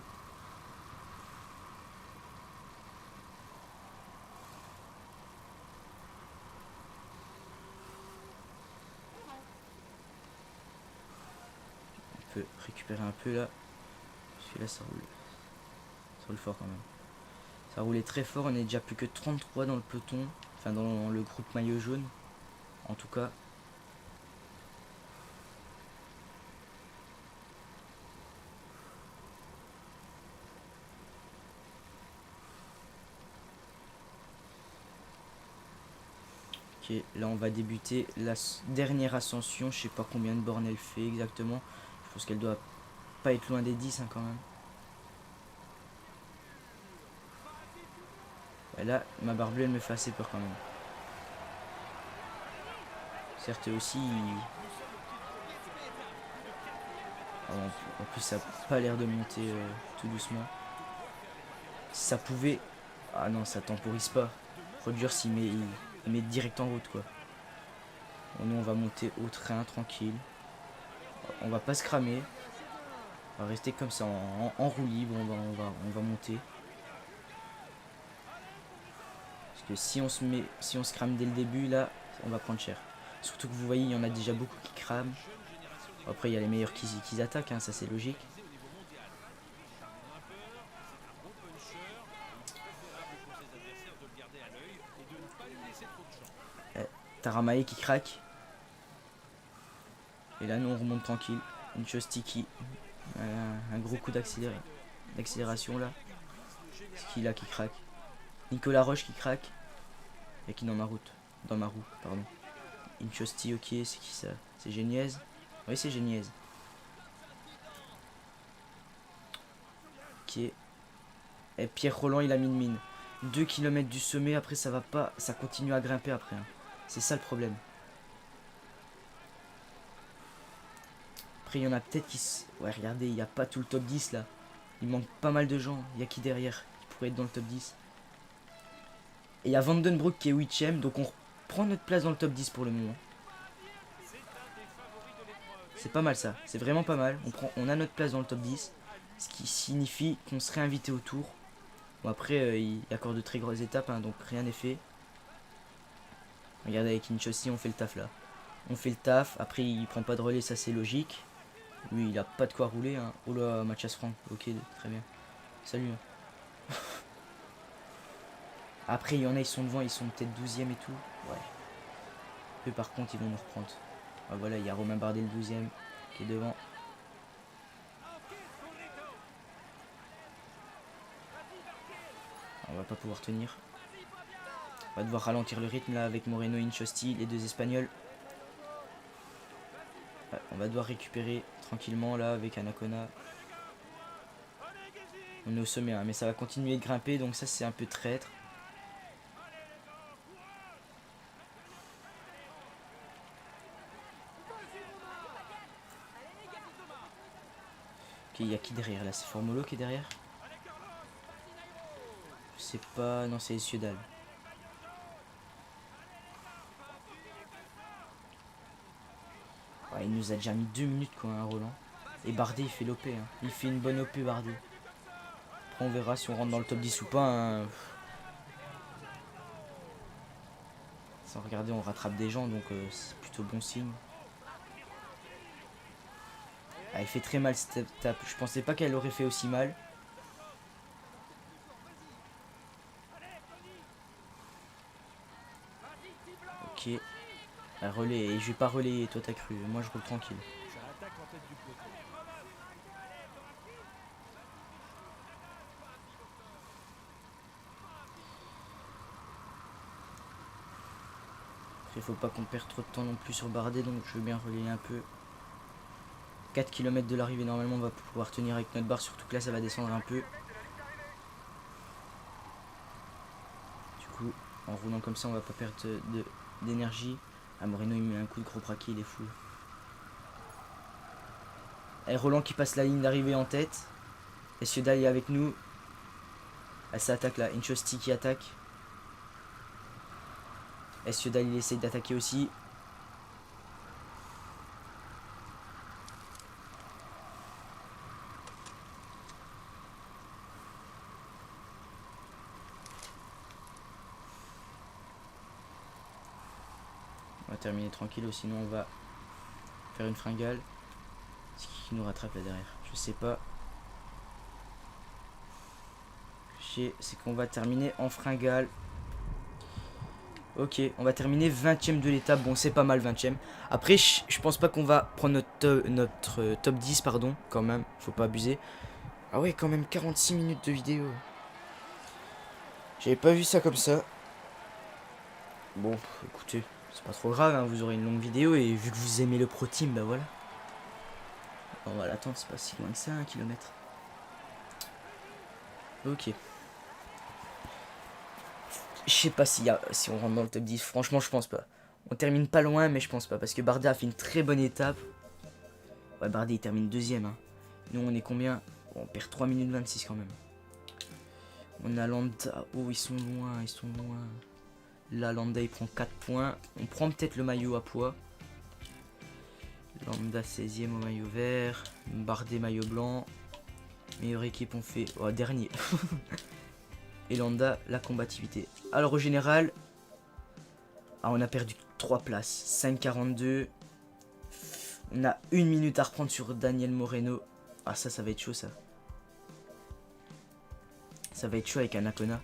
Speaker 1: peut récupérer un peu là. Parce que là ça roule fort quand même. Ça roulait très fort, on est déjà plus que 33 dans le peloton. Enfin dans le groupe maillot jaune. En tout cas. Ok, là on va débuter la dernière ascension. Je sais pas combien de bornes elle fait exactement. Je pense qu'elle doit pas être loin des 10 hein, quand même. Et là, ma barre bleue elle me fait assez peur quand même. Certes aussi... En plus ça n'a pas l'air de monter tout doucement. Si ça pouvait... Ah non, ça temporise pas. Produire s'il met direct en route quoi. Bon, nous on va monter au train tranquille. On va pas se cramer. On va rester comme ça en roue libre. On va monter. Parce que si on se crame dès le début là, on va prendre cher. Surtout que vous voyez, il y en a déjà beaucoup qui crament. Après il y a les meilleurs qui attaquent, hein, ça c'est logique. Taramae qui craque. Et là nous on remonte tranquille. Une chose tiki. Un gros coup d'accélération là. Ski là qui craque. Nicolas Roche qui craque. Et qui dans ma route. Dans ma roue, pardon. Une chose ok, c'est qui ça? C'est Geniez. Oui c'est Geniez. Ok. Et Pierre Roland il a mis une mine. 2 km du sommet, après ça va pas. Ça continue à grimper après. Hein. C'est ça le problème. Après il y en a peut-être qui... Ouais regardez, il n'y a pas tout le top 10 là. Il manque pas mal de gens. Il y a qui derrière qui pourrait être dans le top 10. Et il y a Vandenbroek qui est 8ème. Donc on prend notre place dans le top 10 pour le moment. C'est pas mal ça. C'est vraiment pas mal. On a notre place dans le top 10. Ce qui signifie qu'on serait invité au tour. Bon après il y a encore de très grosses étapes. Hein, donc rien n'est fait. Regardez avec Inchossi on fait le taf là. On fait le taf. Après il prend pas de relais. Ça c'est logique. Lui il a pas de quoi rouler. Hein. Oh là Mathias Franck. Ok très bien. Salut. Hein. Après, il y en a, ils sont devant, ils sont peut-être 12ème et tout. Ouais. Eux, par contre, ils vont nous reprendre. Ah, voilà, il y a Romain Bardet, le 12ème, qui est devant. On va pas pouvoir tenir. On va devoir ralentir le rythme là avec Moreno et Inchosti, les deux Espagnols. Ouais, on va devoir récupérer tranquillement là avec Anacona. On est au sommet, hein, mais ça va continuer de grimper, donc ça c'est un peu traître. Ok, il y a qui derrière là? C'est Formolo qui est derrière? Je sais pas, non c'est Ciudad. Ouais, il nous a déjà mis 2 minutes quoi, hein, Roland. Et Bardet il fait l'OP, hein. Il fait une bonne OP Bardet. Après on verra si on rentre dans le top 10 ou pas. Hein. Sans regarder, on rattrape des gens, donc c'est plutôt bon signe. Ah, il fait très mal cette étape. Je pensais pas qu'elle aurait fait aussi mal. Ok. Un relais. Et je vais pas relayer, toi t'as cru. Moi je roule tranquille. Après, faut pas qu'on perde trop de temps non plus sur Bardet, donc je veux bien relayer un peu. 4 km de l'arrivée, normalement on va pouvoir tenir avec notre barre, surtout que là ça va descendre un peu. Du coup, en roulant comme ça, on va pas perdre d'énergie. Ah, Moreno il met un coup de gros braquet, il est fou. Et Roland qui passe la ligne d'arrivée en tête. Et Ciudad est avec nous. Elle s'attaque là, Inchosti qui attaque. Et Ciudad il essaye d'attaquer aussi. On va terminer tranquille, sinon on va faire une fringale. Qui nous rattrape là derrière? Je sais pas. C'est qu'on va terminer en fringale. Ok, on va terminer 20ème de l'étape. Bon, c'est pas mal 20ème. Après, je pense pas qu'on va prendre notre top 10, pardon. Quand même, faut pas abuser. Ah ouais, quand même 46 minutes de vidéo. J'avais pas vu ça comme ça. Bon, écoutez, c'est pas trop grave, hein, vous aurez une longue vidéo. Et vu que vous aimez le pro team, bah voilà. On va l'attendre, c'est pas si loin que ça, 1 kilomètre. Ok. Je sais pas si on rentre dans le top 10. Franchement, je pense pas. On termine pas loin, mais je pense pas. Parce que Bardet a fait une très bonne étape. Ouais, Bardet il termine deuxième. Hein. Nous, on est combien? On perd 3 minutes 26 quand même. On a Landa. Oh, ils sont loin, ils sont loin. Là, Landa, il prend 4 points. On prend peut-être le maillot à poids. Landa 16ème au maillot vert. Bardet maillot blanc. Meilleure équipe, on fait... Oh, dernier. Et Landa, la combativité. Alors, au général... Ah, on a perdu 3 places. 5,42. On a 1 minute à reprendre sur Daniel Moreno. Ah, ça va être chaud, ça. Ça va être chaud avec Anacona.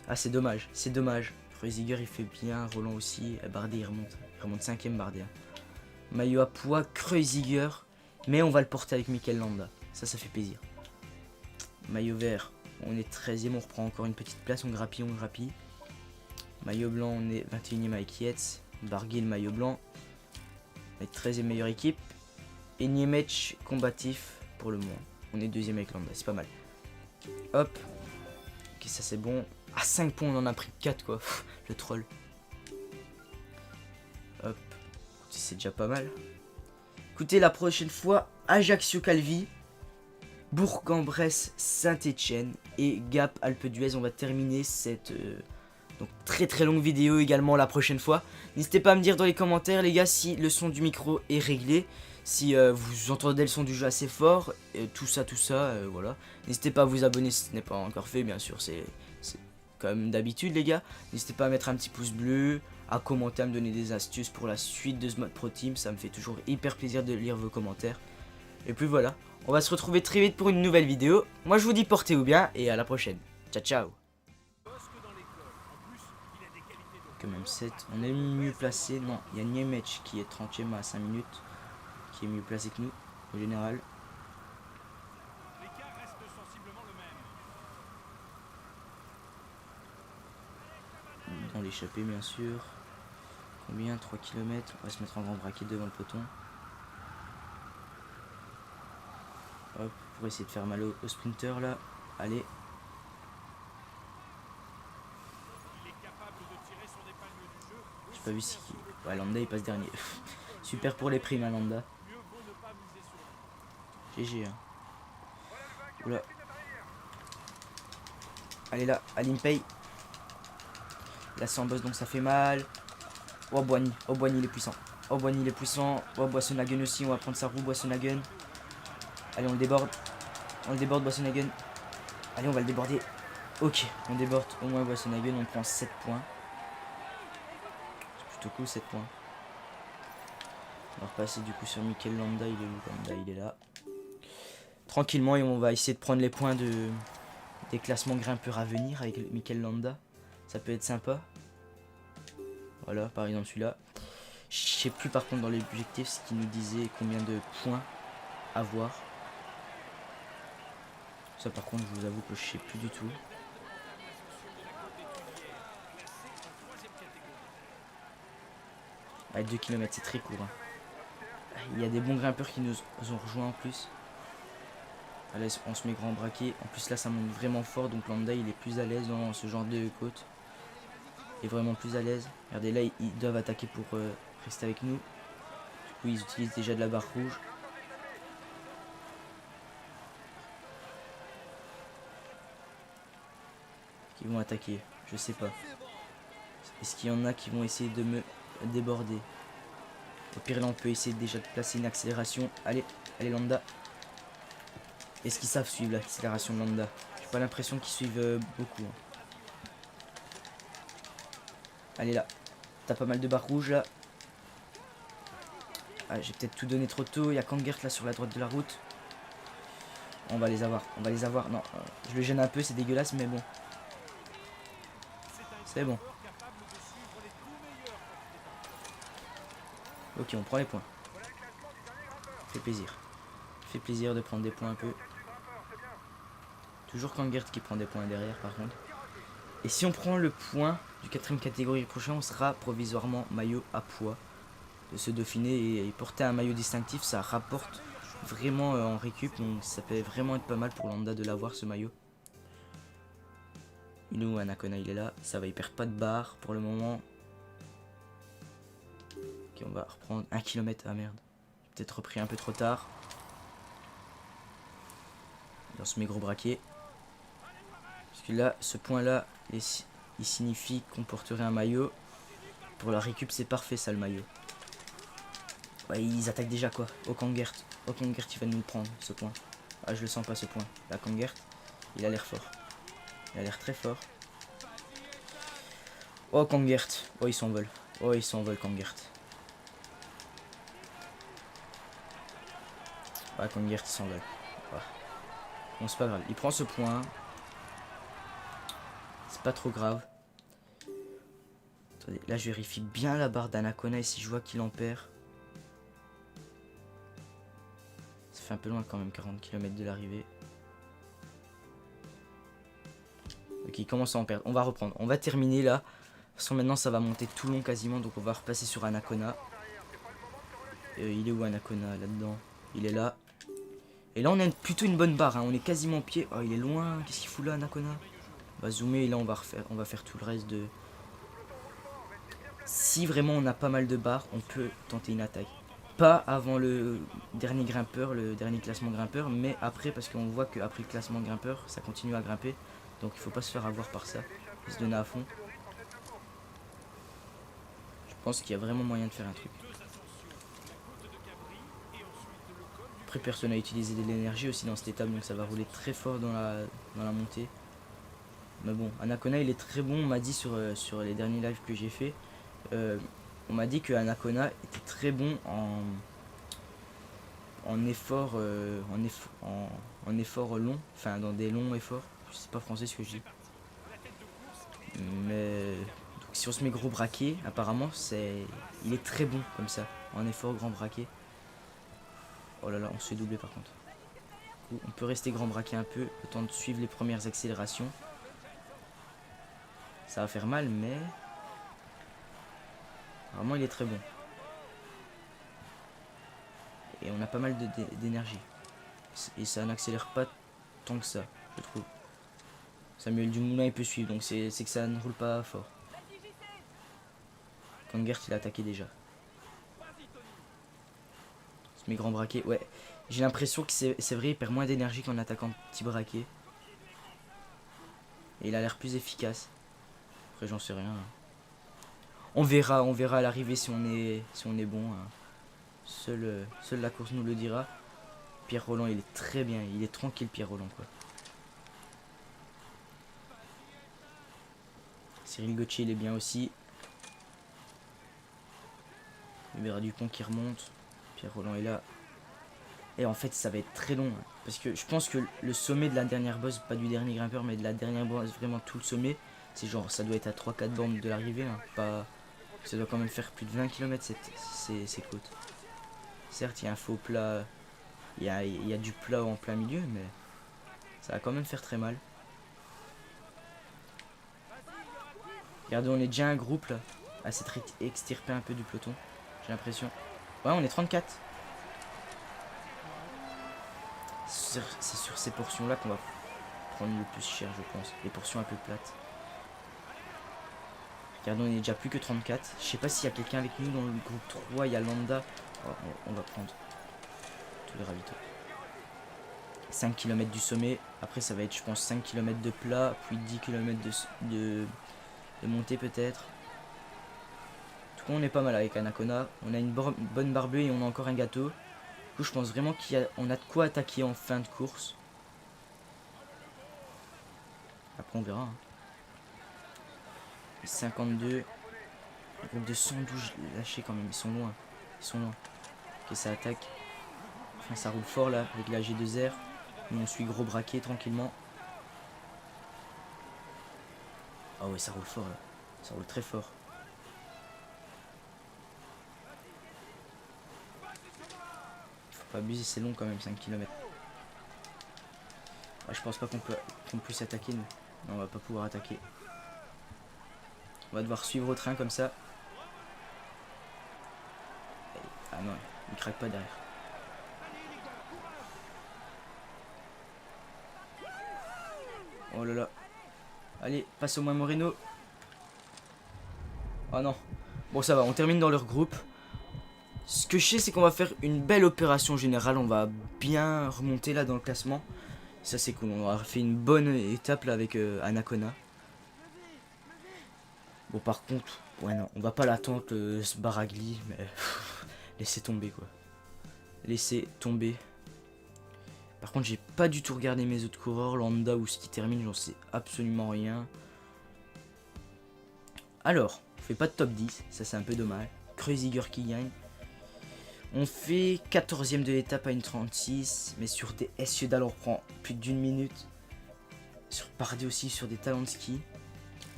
Speaker 1: Ah, c'est dommage. C'est dommage. Kreuziger, il fait bien. Roland aussi. Bardet, il remonte. Il remonte 5ème, Bardet. Maillot à poids, Kreuziger. Mais on va le porter avec Mikel Landa. Ça fait plaisir. Maillot vert, on est 13ème. On reprend encore une petite place. On grappille. Maillot blanc, on est 21ème avec Yates. Barguil, maillot blanc. Avec 13ème meilleure équipe. Et Niemec, combatif pour le moment. On est 2ème avec Landa. C'est pas mal. Hop. Ok, ça c'est bon. À 5 points, on en a pris 4 quoi. Le troll. Hop. C'est déjà pas mal. Écoutez, la prochaine fois, Ajaccio-Calvi, Bourg-en-Bresse, Saint-Etienne et Gap Alpe d'Huez. On va terminer cette donc très longue vidéo également la prochaine fois. N'hésitez pas à me dire dans les commentaires, les gars, si le son du micro est réglé. Si vous entendez le son du jeu assez fort, tout ça, voilà. N'hésitez pas à vous abonner si ce n'est pas encore fait, bien sûr, c'est comme d'habitude, les gars. N'hésitez pas à mettre un petit pouce bleu, à commenter, à me donner des astuces pour la suite de ce mode Pro Team. Ça me fait toujours hyper plaisir de lire vos commentaires. Et puis voilà, on va se retrouver très vite pour une nouvelle vidéo. Moi, je vous dis portez-vous bien et à la prochaine. Ciao, ciao. Quand même 7, on est mieux placé. Non, il y a Niemec qui est 30ème à 5 minutes, qui est mieux placé que nous, au général. Dans l'échappée, bien sûr. Combien? 3 km. On va se mettre en grand braquet devant le peloton. Hop, pour essayer de faire mal au sprinter là. Allez. J'ai pas vu si... Ouais, Landa il passe dernier. Super pour les primes à Landa. GG. Hein. Oula. Allez là, Alimpay. Là c'est en boss donc ça fait mal. Oh Boigny il est puissant. Oh Boigny il est puissant. Oh Boissonhagen aussi, on va prendre sa roue Boissonhagen. Allez on le déborde. Boissonhagen. Allez on va le déborder. Ok, on déborde au moins Boissonhagen, on prend 7 points. C'est plutôt cool 7 points. On va repasser du coup sur Mikel Landa, il est où? Landa il est là. Tranquillement et on va essayer de prendre les points des classements grimpeurs à venir avec Mikel Landa. Ça peut être sympa. Voilà, par exemple celui-là. Je sais plus par contre dans l'objectif ce qu'il nous disait combien de points à avoir. Ça par contre je vous avoue que je sais plus du tout. Ah, 2 km c'est très court. Hein. Il y a des bons grimpeurs qui nous ont rejoints en plus. Allez, on se met grand braquet. En plus là ça monte vraiment fort donc Landa il est plus à l'aise dans ce genre de côte. Il est vraiment plus à l'aise. Regardez là ils doivent attaquer pour rester avec nous. Du coup ils utilisent déjà de la barre rouge. Qui vont attaquer, je sais pas. Est-ce qu'il y en a qui vont essayer de me déborder? Au pire là on peut essayer déjà de placer une accélération. Allez, allez Landa. Est-ce qu'ils savent suivre l'accélération de Landa? J'ai pas l'impression qu'ils suivent beaucoup. Hein. Allez là. T'as pas mal de barres rouges là. Ah, j'ai peut-être tout donné trop tôt. Il y a Kangert là sur la droite de la route. On va les avoir. On va les avoir. Non, je le gêne un peu. C'est dégueulasse, mais bon. C'est bon. Ok, on prend les points. Fait plaisir. Fait plaisir de prendre des points un peu. Toujours Kangert qui prend des points derrière, par contre. Et si on prend le point du 4ème catégorie prochain, on sera provisoirement maillot à poids de ce Dauphiné. Et porter un maillot distinctif, ça rapporte vraiment en récup. Donc ça peut vraiment être pas mal pour Lambda de l'avoir, ce maillot. Inu Anacona, il est là. Ça va, il perd pas de barre pour le moment. Ok, on va reprendre 1 km. Ah merde. J'ai peut-être repris un peu trop tard. Dans ce mes gros braquet. Parce que là, ce point-là, il signifie qu'on porterait un maillot. Pour la récup, c'est parfait ça, le maillot. Ouais, ils attaquent déjà quoi. Au Kangert. Au Kangert, il va nous le prendre, ce point. Ah, je le sens pas, ce point. La Kangert, il a l'air fort. Il a l'air très fort. Oh, Kangert. Oh, il s'envole. Oh, il s'envole, Kangert. Ouais, Kangert, il s'envole. Ouais. Bon, c'est pas grave. Il prend ce point. C'est pas trop grave. Attendez, là, je vérifie bien la barre d'Anacona et si je vois qu'il en perd. Ça fait un peu loin quand même, 40 km de l'arrivée. Ok, il commence à en perdre. On va reprendre. On va terminer là. De toute façon, maintenant, ça va monter tout long quasiment. Donc, on va repasser sur Anacona. Il est où Anacona là-dedans? Il est là. Et là, on a plutôt une bonne barre. Hein. On est quasiment au pied. Oh, il est loin. Qu'est-ce qu'il fout là, Anacona? On va zoomer et là, on va faire tout le reste de... Si vraiment on a pas mal de barres, on peut tenter une attaque. Pas avant le dernier grimpeur, le dernier classement grimpeur, mais après, parce qu'on voit qu'après le classement grimpeur, ça continue à grimper. Donc il faut pas se faire avoir par ça. Il faut se donner à fond. Je pense qu'il y a vraiment moyen de faire un truc. Après, personne n'a utilisé de l'énergie aussi dans cette étape, donc ça va rouler très fort dans la montée. Mais bon, Anacona il est très bon, on m'a dit sur les derniers lives que j'ai fait. On m'a dit que Anacona était très bon en effort, en effort long, enfin dans des longs efforts. Je sais pas français ce que je dis. Mais donc, si on se met gros braquet, apparemment il est très bon comme ça, en effort grand braquet. Oh là là, on se fait doubler par contre. Du coup, on peut rester grand braquet un peu, le temps de suivre les premières accélérations. Ça va faire mal, mais vraiment il est très bon. Et on a pas mal d'énergie. Et ça n'accélère pas tant que ça, je trouve. Samuel Dumoulin il peut suivre, donc c'est que ça ne roule pas fort. Kangert il a attaqué déjà. Mes grands braquets, ouais. J'ai l'impression que c'est vrai, il perd moins d'énergie qu'en attaquant petit braquet. Et il a l'air plus efficace. Après j'en sais rien. Hein. On verra à l'arrivée si on est bon. Hein. Seule la course nous le dira. Pierre Roland il est très bien, il est tranquille Pierre Roland quoi. Cyril Gauthier il est bien aussi. Il verra Dupont qui remonte. Pierre Roland est là. Et en fait ça va être très long. Hein, parce que je pense que le sommet de la dernière bosse, pas du dernier grimpeur mais de la dernière bosse, vraiment tout le sommet. C'est genre ça doit être à 3-4 bornes de l'arrivée. Hein, pas... Ça doit quand même faire plus de 20 km ces côtes. Certes il y a un faux plat. Il y a du plat en plein milieu mais ça va quand même faire très mal. Regardez on est déjà un groupe là. À s'être extirpé un peu du peloton. J'ai l'impression. Ouais on est 34. C'est sur ces portions là qu'on va prendre le plus cher je pense. Les portions un peu plates. Regardez on est déjà plus que 34. Je sais pas s'il y a quelqu'un avec nous dans le groupe 3. Il y a Lambda. Oh, on va prendre tous les ravitaux. 5 km du sommet. Après ça va être je pense 5 km de plat. Puis 10 km de montée peut-être. En tout cas on est pas mal avec Anacona. On a une bonne barbe et on a encore un gâteau. Du coup je pense vraiment qu'on a de quoi attaquer en fin de course. Après on verra. Hein. 52. Le groupe de 112 lâchés quand même. Ils sont loin. Ils sont loin. Ok, ça attaque. Enfin, ça roule fort là avec la G2R. Nous on suit gros braquet tranquillement. Ah ouais, ça roule fort là. Ça roule très fort. Faut pas abuser, c'est long quand même, 5 km. Ouais, je pense pas qu'on puisse attaquer nous. Non, on va pas pouvoir attaquer. On va devoir suivre au train comme ça. Ah non, il craque pas derrière. Oh là là. Allez, passe au moins Moreno. Oh non. Bon, ça va, on termine dans leur groupe. Ce que je sais, c'est qu'on va faire une belle opération générale. On va bien remonter là dans le classement. Ça, c'est cool. On aura fait une bonne étape là avec Anacona. Bon, par contre, ouais, non, on va pas l'attendre, ce Baragli. Mais laissez tomber quoi. Laissez tomber. Par contre, j'ai pas du tout regardé mes autres coureurs. Landa ou ce qui termine, j'en sais absolument rien. Alors, on fait pas de top 10. Ça, c'est un peu dommage. Kreuziger qui gagne. On fait 14ème de l'étape à une 36. Mais sur des Essiedal, on reprend plus d'une minute. Sur Bardet aussi, sur des talons de ski.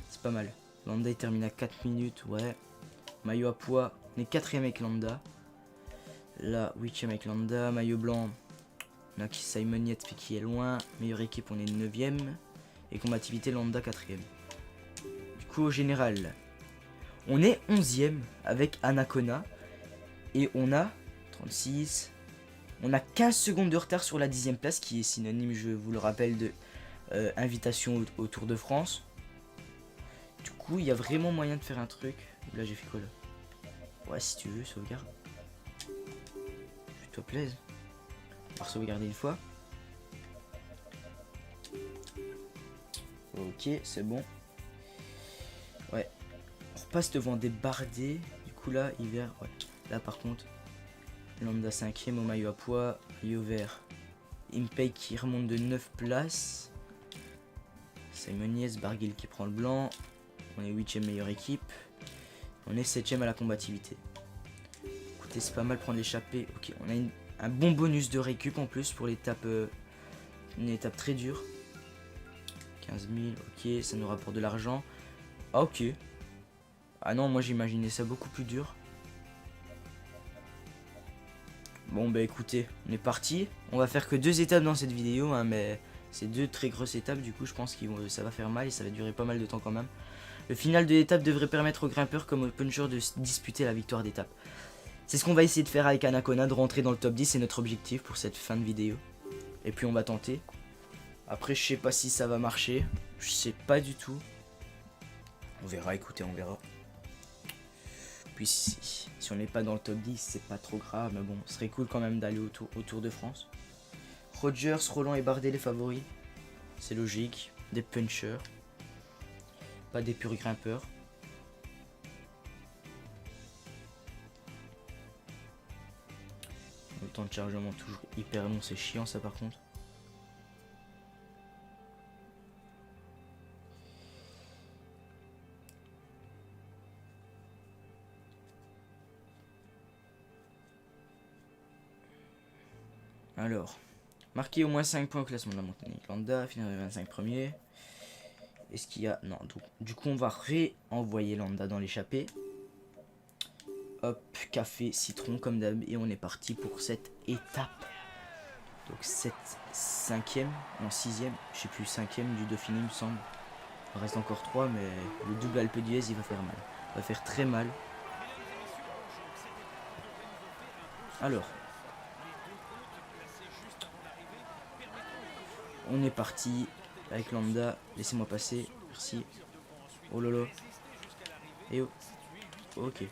Speaker 1: C'est pas mal. Landa, il termine à 4 minutes. Ouais. Maillot à poids. On est 4ème avec Landa. Là, 8ème avec Landa. Maillot blanc. On a Simon Yates qui est loin. Meilleure équipe, on est 9ème. Et combativité, Landa 4ème. Du coup, au général, on est 11ème avec Anacona. Et on a 36. On a 15 secondes de retard sur la 10ème place, qui est synonyme, je vous le rappelle, de invitation au Tour de France. Du coup, il y a vraiment moyen de faire un truc. Là, j'ai fait quoi là? Ouais, si tu veux, sauvegarde. Fais-toi plaisir. On va sauvegarder une fois. Ok, c'est bon. Ouais. On repasse devant des Bardet. Du coup là, hiver. Ouais. Là par contre, Landa 5ème au maillot à poids. Maillot vert. Impey qui remonte de 9 places. Simoniez, Barguil qui prend le blanc. On est 8ème meilleure équipe. On est 7ème à la combativité. Écoutez, c'est pas mal prendre l'échappée. Ok, on a un bon bonus de récup en plus pour l'étape. Une étape très dure. 15 000, ok, ça nous rapporte de l'argent. Ah ok. Ah non, moi j'imaginais ça beaucoup plus dur. Bon bah écoutez, on est parti. On va faire que 2 étapes dans cette vidéo, hein, mais c'est 2 très grosses étapes, du coup je pense que ça va faire mal et ça va durer pas mal de temps quand même. Le final de l'étape devrait permettre aux grimpeurs comme aux punchers de disputer la victoire d'étape. C'est ce qu'on va essayer de faire avec Anacona, de rentrer dans le top 10, c'est notre objectif pour cette fin de vidéo. Et puis on va tenter. Après je sais pas si ça va marcher, je sais pas du tout. On verra, écoutez, on verra. Puis si on n'est pas dans le top 10, c'est pas trop grave, mais bon, ce serait cool quand même d'aller au Tour de France. Rogers, Roland et Bardet les favoris. C'est logique, des punchers. Pas des purs grimpeurs. Le temps de chargement toujours hyper long, c'est chiant ça par contre. Alors, marquer au moins 5 points au classement de la montagne. Landa, finir les 25 premiers. Est-ce qu'il y a... Non, donc, du coup on va réenvoyer Landa dans l'échappée. Hop, café, citron comme d'hab. Et on est parti pour cette étape. Donc 7, 5ème, non 6ème, je sais plus, 5ème du Dauphiné il me semble. Il reste encore 3, mais le double Alpe d'Huez il va faire mal. Il va faire très mal. Alors. On est parti avec Landa. Laissez-moi passer. Merci. Oh lolo. Et oh. Ok.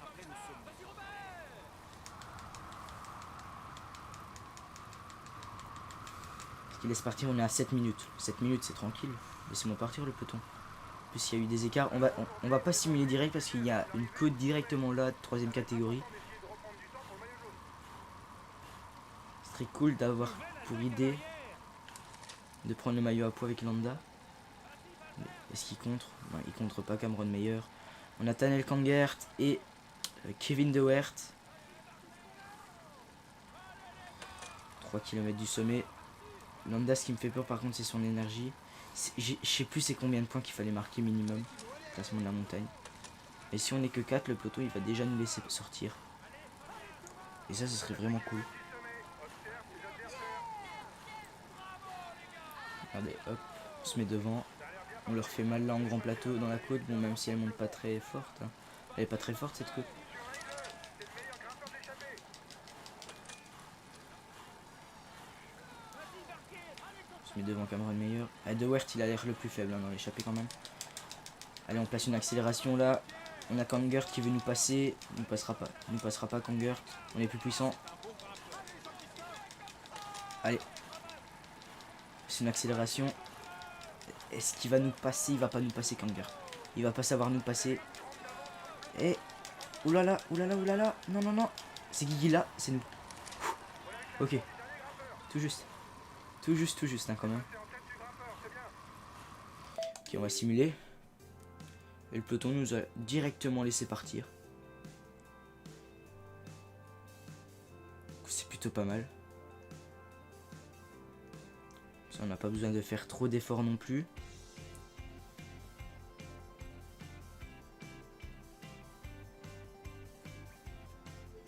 Speaker 1: Ce qui laisse partir, on est à 7 minutes. 7 minutes, c'est tranquille. Laissez-moi partir le peloton. En plus, il y a eu des écarts. On va pas simuler direct parce qu'il y a une côte directement là, 3ème catégorie. C'est très cool d'avoir pour idée de prendre le maillot à poids avec Landa. Est-ce qu'il contre? Non, il contre pas. Cameron Meyer. On a Tanel Kangert et Kevin De Weert. 3 km du sommet. Landa, ce qui me fait peur par contre, c'est son énergie. Je sais plus c'est combien de points qu'il fallait marquer minimum. Classement de la montagne. Et si on est que 4, le peloton il va déjà nous laisser sortir. Et ça, ce serait vraiment cool. Regardez, hop, on se met devant. On leur fait mal là en grand plateau dans la côte. Bon, même si elle monte pas très forte. Hein. Elle est pas très forte cette côte. On se met devant Cameron Meyer. De Wert, il a l'air le plus faible hein, dans l'échappée quand même. Allez, on place une accélération là. On a Kangert qui veut nous passer. Il ne passera pas. Il ne passera pas Kangert. On est plus puissant. Allez. C'est une accélération. Est-ce qu'il va nous passer? Il va pas nous passer Kangert. Il va pas savoir nous passer. Et... Oulala, oulala, oulala. Non, non, non. C'est Guigui là. C'est nous. Ok. Tout juste. Tout juste hein, quand même. Ok, on va simuler. Et le peloton nous a directement laissé partir. C'est plutôt pas mal. Ça, on n'a pas besoin de faire trop d'efforts non plus.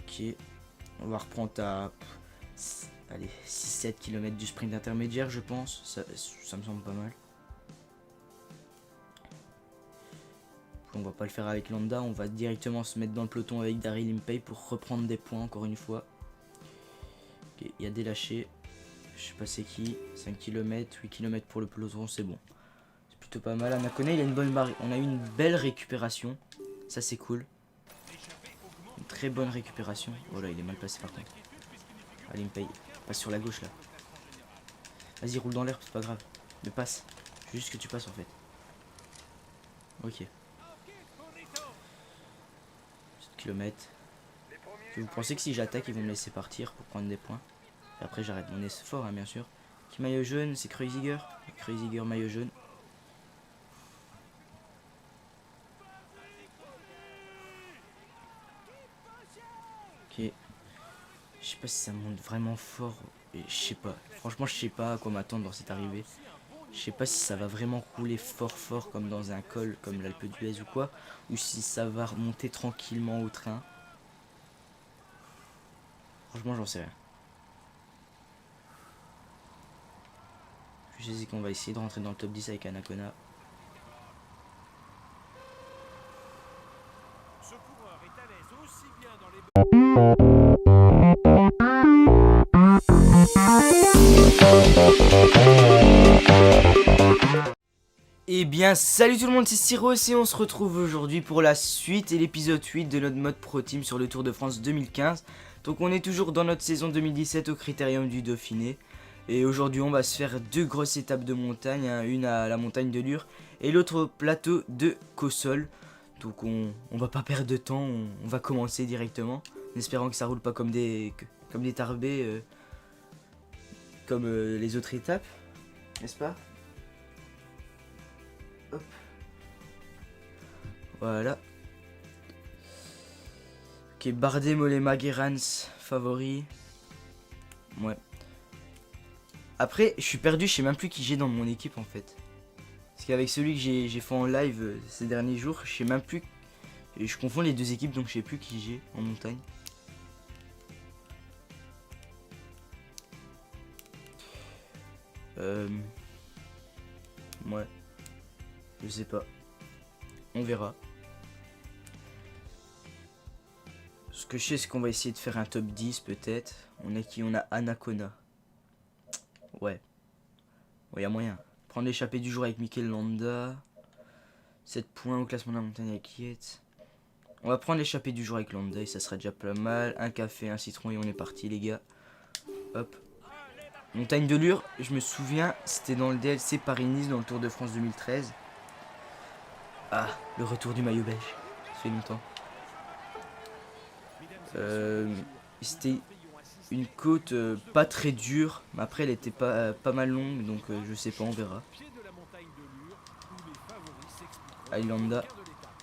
Speaker 1: Ok. On va reprendre à... Allez, 6-7 km du sprint intermédiaire, je pense. Ça me semble pas mal. On va pas le faire avec Landa, on va directement se mettre dans le peloton avec Daryl Impey pour reprendre des points encore une fois. Okay, il y a des lâchés. Je sais pas c'est qui. 5 km, 8 km pour le peloton, c'est bon. C'est plutôt pas mal. Anakona, il a une bonne barre. On a eu une belle récupération. Ça c'est cool. Une très bonne récupération. Oh là, il est mal placé par contre. Allez, Impey. Passe sur la gauche là. Vas-y, roule dans l'air, c'est pas grave. Mais passe. Je veux juste que tu passes en fait. Ok. Kilomètres. Vous pensez que si j'attaque ils vont me laisser partir pour prendre des points? Et après j'arrête mon effort hein, bien sûr. Qui maillot jaune? C'est Kreuziger. Kreuziger maillot jaune. Ok. Je sais pas si ça monte vraiment fort. Et je sais pas. Franchement je sais pas à quoi m'attendre dans cette arrivée. Je sais pas si ça va vraiment rouler fort comme dans un col comme l'Alpe d'Huez ou quoi. Ou si ça va remonter tranquillement au train. Franchement j'en sais rien. Je sais qu'on va essayer de rentrer dans le top 10 avec Anakona. Et bien salut tout le monde, c'est Syros et on se retrouve aujourd'hui pour la suite et l'épisode 8 de notre mode Pro Team sur le Tour de France 2015. Donc on est toujours dans notre saison 2017 au Critérium du Dauphiné. Et aujourd'hui on va se faire deux grosses étapes de montagne, hein, une à la montagne de Lure et l'autre au plateau de Cossol. Donc on va pas perdre de temps, on va commencer directement. En espérant que ça roule pas comme des tarbés comme les autres étapes, n'est-ce pas? Hop. Voilà. Ok, Bardet, Mollema, Gerrans, favori. Ouais. Après, je suis perdu, je sais même plus qui j'ai dans mon équipe en fait. Parce qu'avec celui que j'ai fait en live ces derniers jours, je sais même plus. Je confonds les deux équipes donc je sais plus qui j'ai en montagne. Ouais. Je sais pas. On verra. Ce que je sais, c'est qu'on va essayer de faire un top 10 peut-être. On a qui? On a Anakona. Ouais. Ouais, y a moyen. Prendre l'échappée du jour avec Mikel Landa. 7 points au classement de la montagne avec Yates. On va prendre l'échappée du jour avec Landa et ça sera déjà pas mal. Un café, un citron et on est parti les gars. Hop. Montagne de Lure, je me souviens, c'était dans le DLC Paris-Nice dans le Tour de France 2013. Ah, le retour du maillot belge. Ça fait longtemps. C'était une côte pas très dure, mais après elle était pas mal longue, donc je sais pas, on verra. Highlander,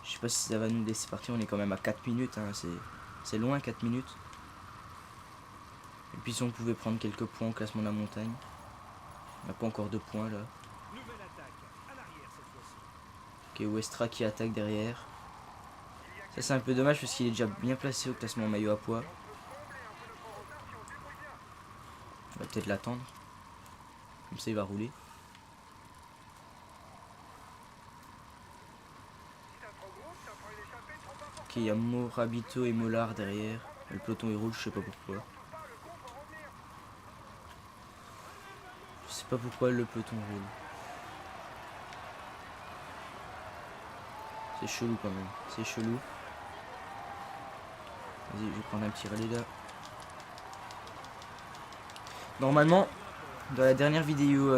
Speaker 1: je sais pas si ça va nous laisser partir, on est quand même à 4 minutes, hein, c'est loin 4 minutes. puis si on pouvait prendre quelques points au classement de la montagne. On n'a pas encore de points là. Ok, Westra qui attaque derrière. Ça c'est un peu dommage parce qu'il est déjà bien placé au classement maillot à poids. On va peut-être l'attendre. Comme ça il va rouler. Ok, il y a Morabito et Mollard derrière. Le peloton il roule, je sais pas pourquoi. Je sais pas pourquoi le peloton roule. C'est chelou quand même, c'est chelou. Vas-y, je vais prendre un petit relais là. Normalement, dans la dernière vidéo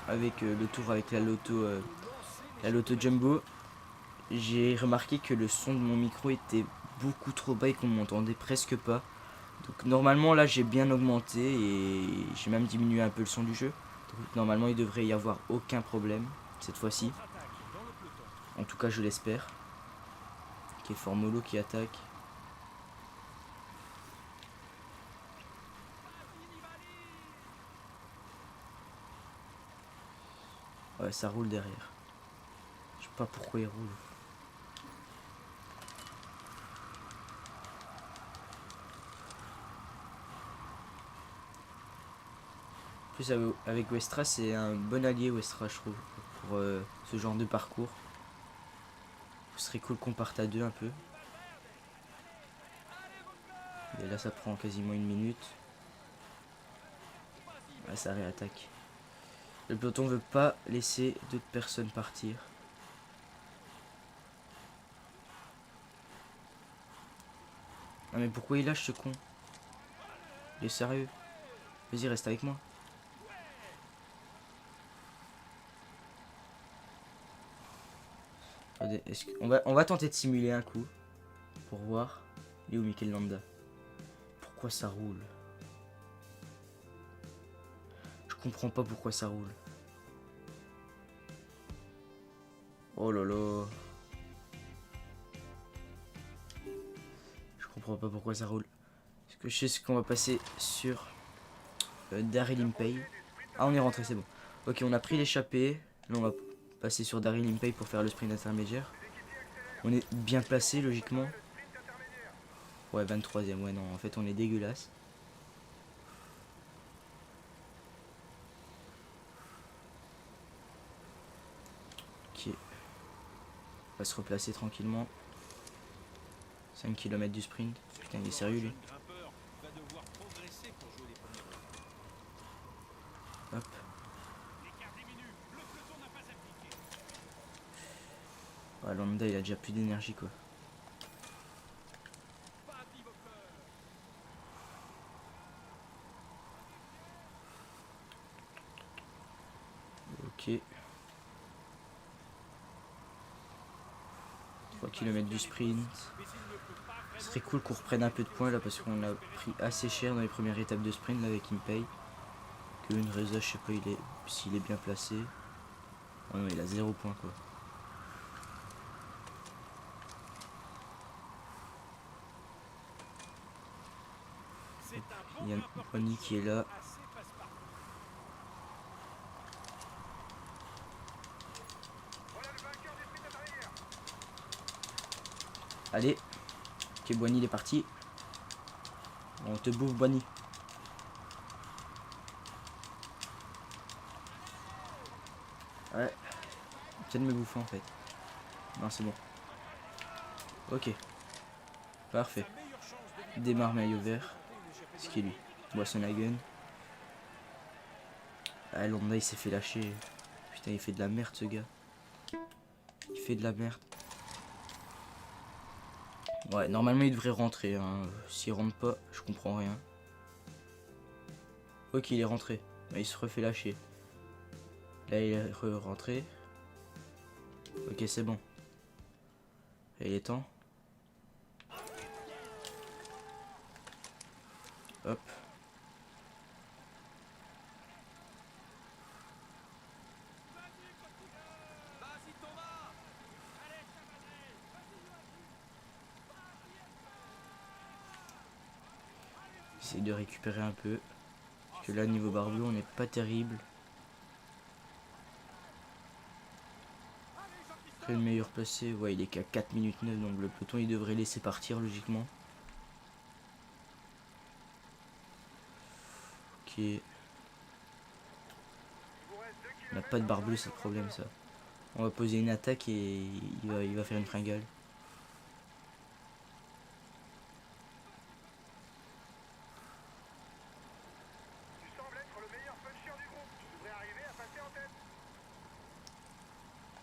Speaker 1: avec le tour avec la loto jumbo, j'ai remarqué que le son de mon micro était beaucoup trop bas et qu'on m'entendait presque pas. Donc normalement là j'ai bien augmenté et j'ai même diminué un peu le son du jeu. Donc normalement il devrait y avoir aucun problème cette fois-ci. En tout cas je l'espère. Ok, Formolo qui attaque. Ouais, ça roule derrière. Je sais pas pourquoi il roule. En plus avec Westra, c'est un bon allié Westra je trouve pour ce genre de parcours. Ce serait cool qu'on parte à deux un peu. Et là ça prend quasiment une minute. Ouais, ça réattaque. Le peloton veut pas laisser d'autres personnes partir. Non mais pourquoi il lâche ce con? Il est sérieux? Vas-y, reste avec moi. Attendez, on va tenter de simuler un coup. Pour voir. Il est où Mikel Landa? Pourquoi ça roule? Je comprends pas pourquoi ça roule. Oh là là. Je comprends pas pourquoi ça roule. Est-ce que je sais ce qu'on va passer sur Daryl Impey? Ah, on est rentré, c'est bon. Ok, on a pris l'échappée. Là, on va passer sur Daryl Impey pour faire le sprint intermédiaire. On est bien placé, logiquement. Ouais, 23ème, ouais, non, en fait, on est dégueulasse. Ok. On va se replacer tranquillement. 5 km du sprint. Putain, il est sérieux, lui. Hop. Ouais, Landa, il a déjà plus d'énergie, quoi. Ok. 3 km du sprint. Ce serait cool qu'on reprenne un peu de points là parce qu'on a pris assez cher dans les premières étapes de sprint là avec Impey. Que une Reza, je sais pas s'il est bien placé. Oh non, il a 0 points quoi. Il y a Bonnie qui est là. Allez. Ok, Bonnie il est parti. On te bouffe Bonnie. Ouais. Peut-être me bouffer en fait. Non, c'est bon. Ok. Parfait. Démarre maillot vert. Ce qui est lui. Boissonhagen. Ah, Landa il s'est fait lâcher. Putain, il fait de la merde ce gars. Il fait de la merde. Ouais, normalement il devrait rentrer. Hein. S'il rentre pas, je comprends rien. Ok, il est rentré. Mais il se refait lâcher. Là, il est rentré. Ok, c'est bon. Et il est temps. Hop. Essaye de récupérer un peu. Parce que là, niveau barbu, on n'est pas terrible. Après, le meilleur placé, ouais, il est qu'à 4 minutes 9, donc le peloton, il devrait laisser partir, logiquement. Ok. On n'a pas de barbu, c'est le problème, ça. On va poser une attaque et il va faire une fringale.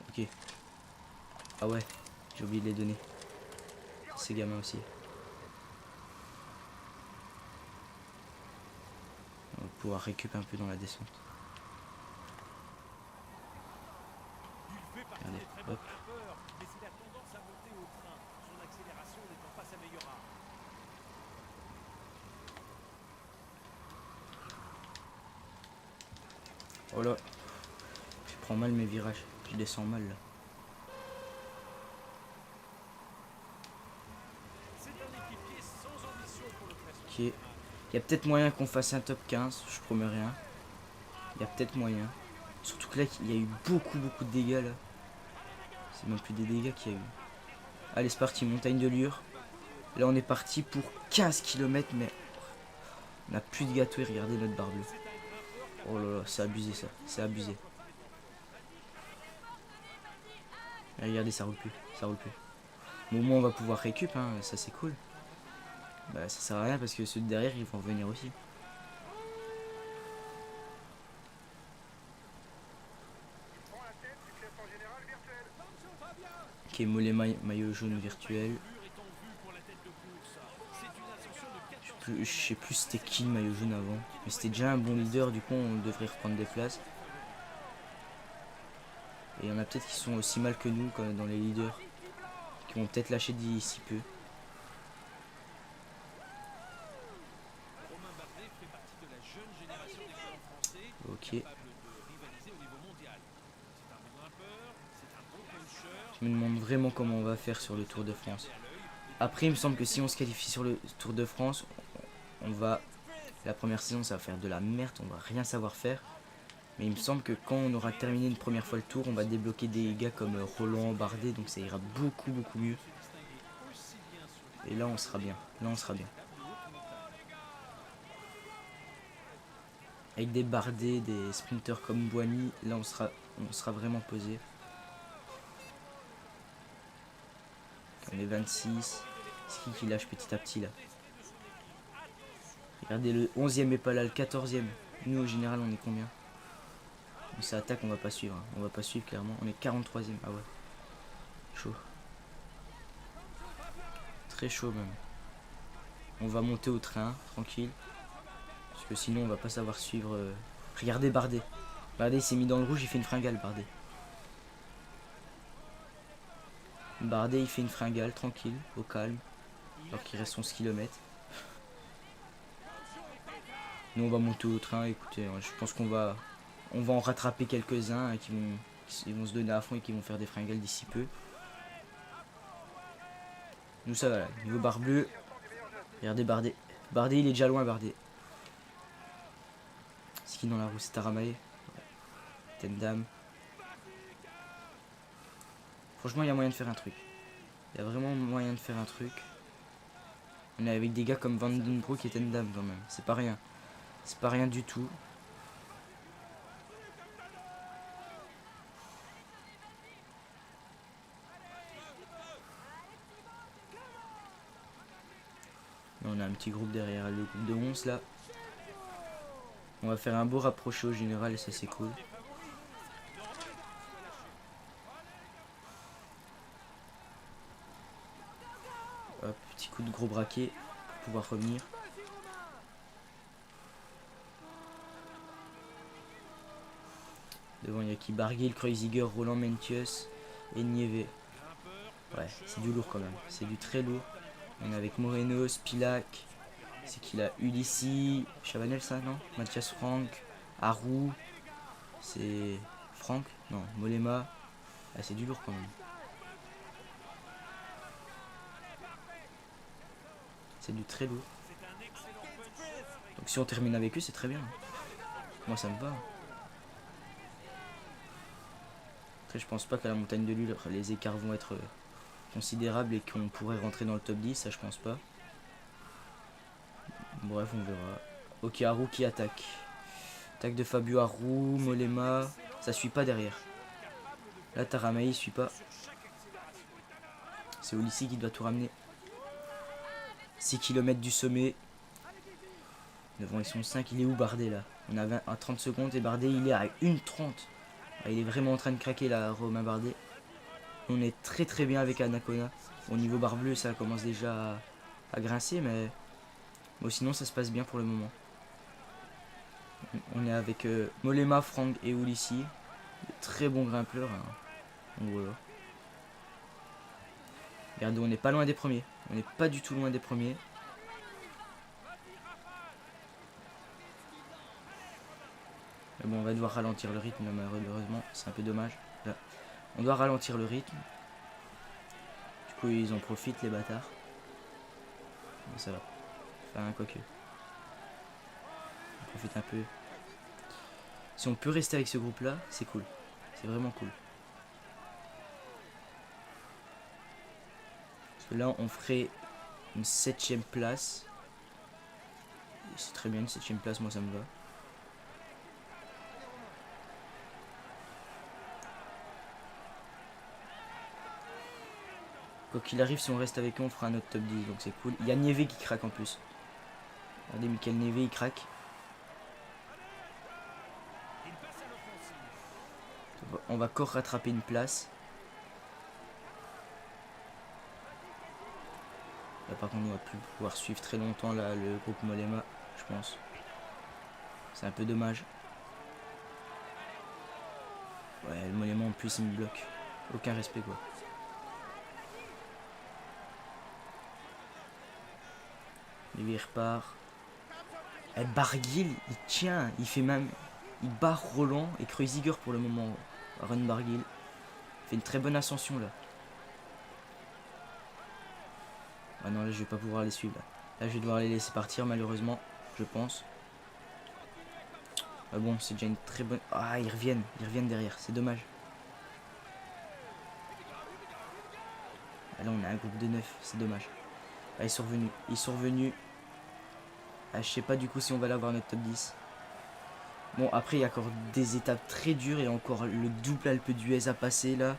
Speaker 1: Ok. Ah ouais, j'ai oublié de les donner. Ces gamins aussi. On va pouvoir récupérer un peu dans la descente. Regardez, hop. Oh là, je prends mal mes virages, je descends mal là. Ok, il y a peut-être moyen qu'on fasse un top 15, je promets rien. Il y a peut-être moyen. Surtout que là, il y a eu beaucoup de dégâts là. C'est même plus des dégâts qu'il y a eu. Allez, c'est parti, montagne de Lure. Là, on est parti pour 15 km, mais on n'a plus de gâteau et regardez notre barbu. Oh là là, c'est abusé ça, c'est abusé. Et regardez, ça roule plus, ça roule plus. Bon, au moins, on va pouvoir récup, hein, ça c'est cool. Bah, ça sert à rien parce que ceux de derrière, ils vont revenir aussi. Ok, mollet maillot jaune virtuel. Je sais plus c'était qui le maillot jaune avant. Mais c'était déjà un bon leader, du coup on devrait reprendre des places. Et il y en a peut-être qui sont aussi mal que nous dans les leaders. Qui vont peut-être lâcher d'ici peu. Ok. Je me demande vraiment comment on va faire sur le Tour de France. Après il me semble que si on se qualifie sur le Tour de France, on va... La première saison ça va faire de la merde, on va rien savoir faire. Mais il me semble que quand on aura terminé une première fois le tour, on va débloquer des gars comme Roland, Bardet, donc ça ira beaucoup mieux. Et là on sera bien, là on sera bien. Avec des Bardet, des sprinters comme Boigny, là on sera vraiment posé. On est 26. C'est qui lâche petit à petit là? Regardez, le 11e est pas là, le 14e. Nous au général on est combien? On s'attaque, on va pas suivre. Hein. On va pas suivre clairement. On est 43e. Ah ouais. Chaud. Très chaud même. On va monter au train, tranquille. Parce que sinon on va pas savoir suivre. Regardez Bardet. Bardet il s'est mis dans le rouge, il fait une fringale Bardet. Bardet il fait une fringale, tranquille, au calme. Alors qu'il reste 11 km. Nous on va monter au train, écoutez, je pense qu'on va en rattraper quelques-uns qui vont se donner à fond et qui vont faire des fringales d'ici peu. Nous ça va là, niveau barre bleue. Regardez Bardet. Bardet il est déjà loin Bardet. C'est qui dans la roue? C'est Taramae. Tendam. Franchement il y a moyen de faire un truc. Il y a vraiment moyen de faire un truc. On est avec des gars comme Van Den Broek et Tendam quand même. C'est pas rien. C'est pas rien du tout. Là, on a un petit groupe derrière le groupe de 11 là. On va faire un beau rapproché au général et ça c'est cool. Hop, petit coup de gros braquet pour pouvoir revenir. Devant il y a qui? Barguil, Kreuziger, Roland Mentius et Nieve. Ouais, c'est du lourd quand même. C'est du très lourd. On est avec Moreno, Spilac. C'est qu'il a Ulissi, Chavanel ça non? Mathias Franck, Harou. C'est Franck? Non, Molema. Ah, c'est du lourd quand même. C'est du très lourd. Donc Donc si on termine avec eux, c'est très bien. Moi, ça me va. Après, je pense pas qu'à la montagne de Lure, les écarts vont être considérables et qu'on pourrait rentrer dans le top 10. Ça, je pense pas. Bref, on verra. Ok, Haru qui attaque. Attaque de Fabio Haru, Molema. Ça suit pas derrière. Là, Taramei suit pas. C'est Ulissi qui doit tout ramener. 6 km du sommet. Devant, ils sont 5. Il est où Bardet là? On a 20 à 30 secondes et Bardet il est à 1,30. Ah, il est vraiment en train de craquer là, Romain Bardet. On est très très bien avec Anacona. Au niveau barre bleue, ça commence déjà à grincer, mais bon, sinon ça se passe bien pour le moment. On est avec Molema, Franck et Ulissi. Très bons grimpeurs. Hein. Donc voilà. Regardez, on n'est pas loin des premiers. On n'est pas du tout loin des premiers. Mais bon, on va devoir ralentir le rythme, là, malheureusement. C'est un peu dommage. Là. On doit ralentir le rythme. Du coup, ils en profitent, les bâtards. Mais ça va. Enfin, quoique. On profite un peu. Si on peut rester avec ce groupe-là, c'est cool. C'est vraiment cool. Parce que là, on ferait une 7ème place. C'est très bien, une 7ème place, moi ça me va. Quoi qu'il arrive, si on reste avec eux, on fera un autre top 10, donc c'est cool. Il y a Nieve qui craque en plus. Regardez, Michael Nieve, il craque. On va encore rattraper une place. Là, par contre, on va plus pouvoir suivre très longtemps là, le groupe Molema, je pense. C'est un peu dommage. Ouais, le Molema en plus, il me bloque. Aucun respect, quoi. Il repart. Et Barguil, il tient. Il fait même. Il bat Roland et Kreuziger pour le moment. Run Barguil. Il fait une très bonne ascension là. Ah non, là je vais pas pouvoir les suivre. Là je vais devoir les laisser partir malheureusement. Je pense. Ah bon, c'est déjà une très bonne. Ah, ils reviennent derrière. C'est dommage. Ah, là on a un groupe de 9. C'est dommage. Ah, ils sont revenus. Ils sont revenus. Ah, je sais pas du coup si on va l'avoir notre top 10. Bon, après, il y a encore des étapes très dures et encore le double Alpe d'Huez à passer là.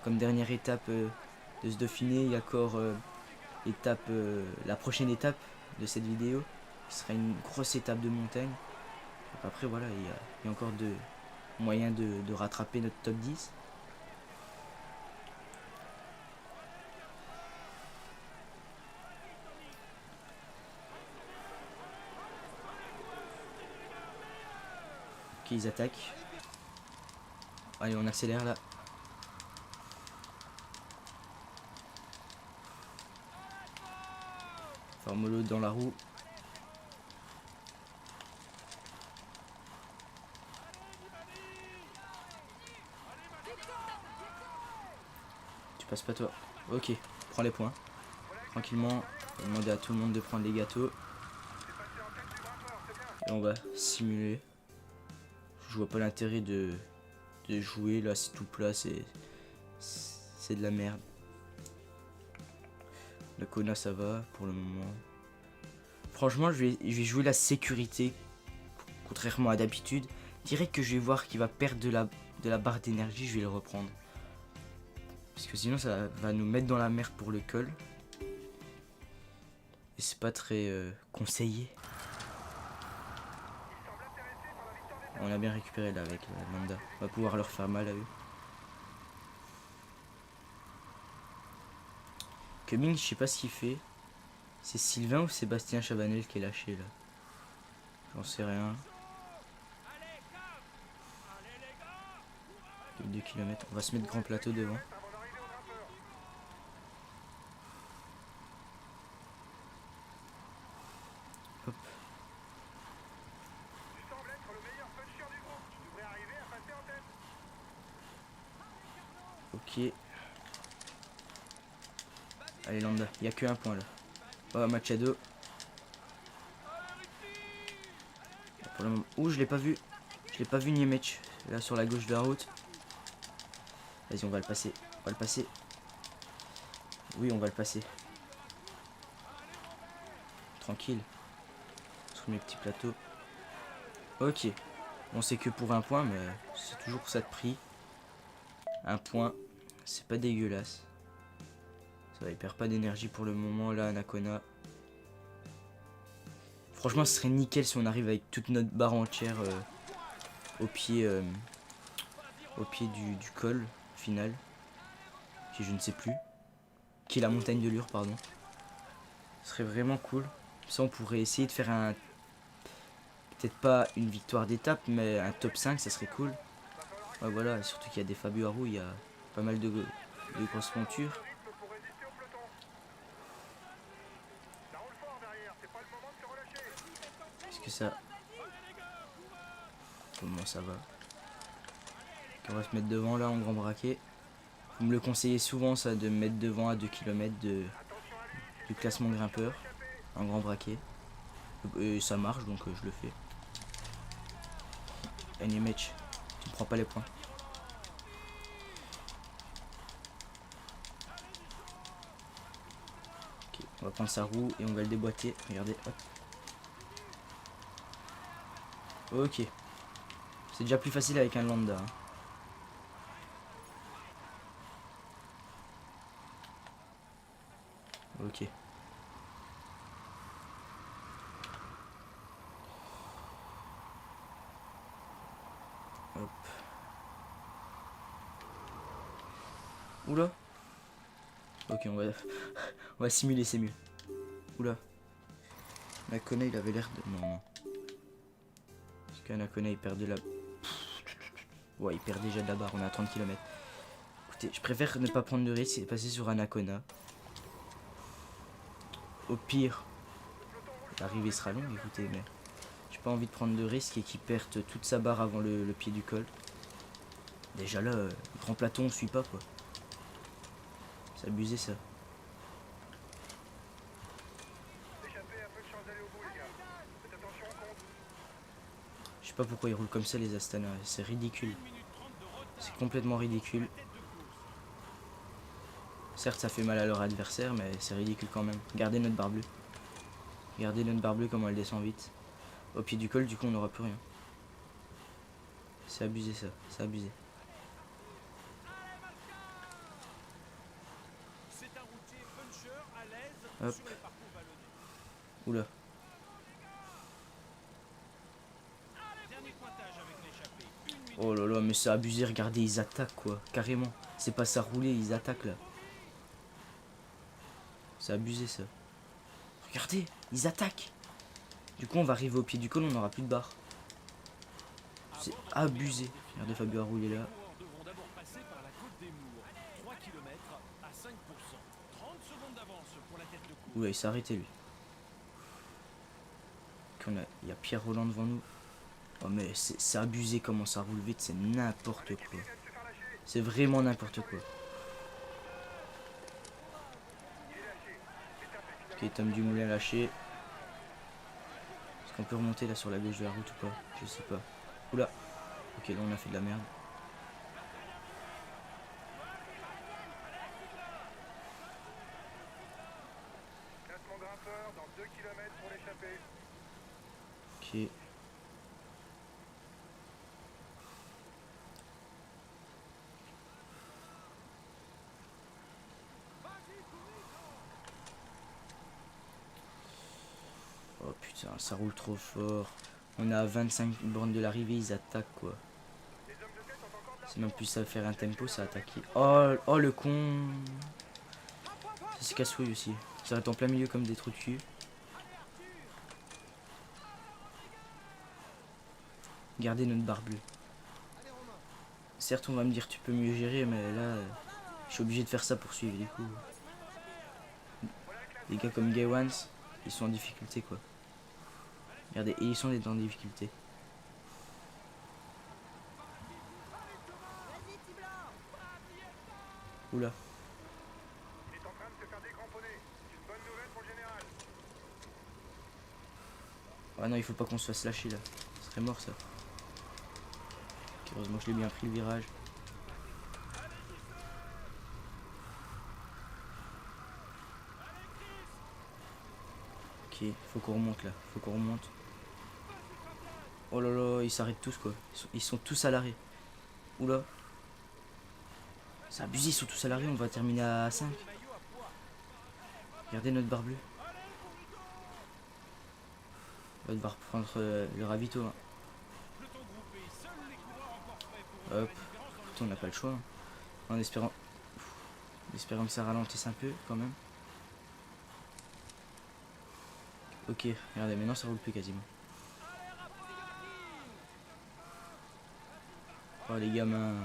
Speaker 1: Comme dernière étape de ce Dauphiné, il y a encore la prochaine étape de cette vidéo qui sera une grosse étape de montagne. Donc après, voilà, il y a encore de moyens de rattraper notre top 10. Ok, ils attaquent. Allez, on accélère là. Formolo dans la roue. Tu passes pas toi. Ok, prends les points. Tranquillement. On va demander à tout le monde de prendre les gâteaux. Et on va simuler. Je vois pas l'intérêt de jouer là, c'est tout plat, c'est de la merde. Le Kona ça va pour le moment. Franchement je vais jouer la sécurité. Contrairement à d'habitude. Direct que je vais voir qu'il va perdre de la barre d'énergie, je vais le reprendre. Parce que sinon ça va nous mettre dans la merde pour le col. Et c'est pas très conseillé. On a bien récupéré là avec Landa. On va pouvoir leur faire mal à eux. Cumming, je sais pas ce qu'il fait. C'est Sylvain ou Sébastien Chavanel qui est lâché là? J'en sais rien. 2 km. On va se mettre grand plateau devant. Hop. Ok. Allez Landa, il n'y a que un point là. Oh Machado. Pour le moment. Ouh, je l'ai pas vu. Je l'ai pas vu Niemec. Là sur la gauche de la route. Vas-y, on va le passer. On va le passer. Oui, on va le passer. Tranquille. Sur mes petits plateaux. Ok. On sait que pour un point, mais c'est toujours ça de prix. Un point. C'est pas dégueulasse. Ça va, il perd pas d'énergie pour le moment là, Anacona. Franchement, ce serait nickel si on arrive avec toute notre barre entière au pied du col final. Qui je ne sais plus. Qui est la montagne de Lure, pardon. Ce serait vraiment cool. Ça, on pourrait essayer de faire un... Peut-être pas une victoire d'étape, mais un top 5, ça serait cool. Ouais, voilà, surtout qu'il y a des Fabio Aru, il y a pas mal de grosses montures. Est-ce que ça... Comment ça va? On va se mettre devant là en grand braquet. Vous me le conseillez souvent ça de me mettre devant à 2 km du classement grimpeur. En grand braquet. Et ça marche donc je le fais. Niemec, tu ne prends pas les points. Ok, on va prendre sa roue et on va le déboîter. Regardez, hop. Ok. C'est déjà plus facile avec un lambda. Hein. Ok. Hop. Oula. Ok, on va simuler, c'est mieux. Oula. Nakona, il avait l'air de... Non, non. Parce qu'Anakona, il perd de la... Ouais, il perd déjà de la barre, on est à 30 km. Écoutez, je préfère ne pas prendre de risque et passer sur Anacona. Au pire, l'arrivée sera longue, écoutez, mais j'ai pas envie de prendre de risque et qu'il perde toute sa barre avant le pied du col. Déjà là, grand plateau, on suit pas quoi. C'est abusé ça. Je sais pas pourquoi ils roulent comme ça les Astana, c'est ridicule. C'est complètement ridicule. Certes, ça fait mal à leur adversaire, mais c'est ridicule quand même. Regardez notre barre bleue. Regardez notre barre bleue, comment elle descend vite. Au pied du col, du coup, on n'aura plus rien. C'est abusé ça, c'est abusé. Hop. Oula. Oh là là, mais c'est abusé, regardez, ils attaquent quoi, carrément. C'est pas ça rouler, ils attaquent là. C'est abusé ça. Regardez, ils attaquent. Du coup, on va arriver au pied du col, on n'aura plus de barre. C'est abusé. Regardez, Fabio Aru, il est là. Oula, il s'est arrêté lui. Il y a Pierre Roland devant nous. Oh mais c'est abusé comment ça roule vite, c'est n'importe quoi. C'est vraiment n'importe quoi. Ok, Tom Dumoulin lâché. Est-ce qu'on peut remonter là sur la gauche de la route ou pas? Je sais pas. Oula. Ok, là on a fait de la merde. Ok. Oh putain, ça roule trop fort. On est à 25 bornes de l'arrivée, ils attaquent quoi. C'est même plus ça faire un tempo, ça attaquer. Oh, oh le con. Ça c'est casse-couille aussi. Ça reste en plein milieu comme des trous de cul. Gardez notre barre bleue. Certes, on va me dire tu peux mieux gérer, mais là, je suis obligé de faire ça pour suivre du coup. Les gars comme Gay Ones, ils sont en difficulté quoi. Regardez, et ils sont en difficulté. Oula. Ah non, il faut pas qu'on se fasse lâcher là. Ce serait mort ça. Ok, heureusement que je l'ai bien pris le virage. Ok, faut qu'on remonte là, faut qu'on remonte. Oh là là, ils s'arrêtent tous quoi. Ils sont tous à l'arrêt. Oula. C'est abusé, ils sont tous à l'arrêt, on va terminer à 5. Regardez notre barre bleue. On va devoir prendre le ravito. Hein. Hop. Écoutez, on n'a pas le choix. Hein. En espérant que ça ralentisse un peu quand même. Ok, regardez, maintenant ça roule plus quasiment. Oh les gamins,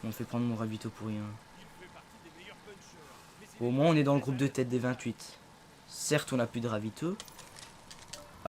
Speaker 1: on me fait prendre mon ravito pour rien. Au moins on est dans le groupe de tête des 28. Certes on n'a plus de ravito,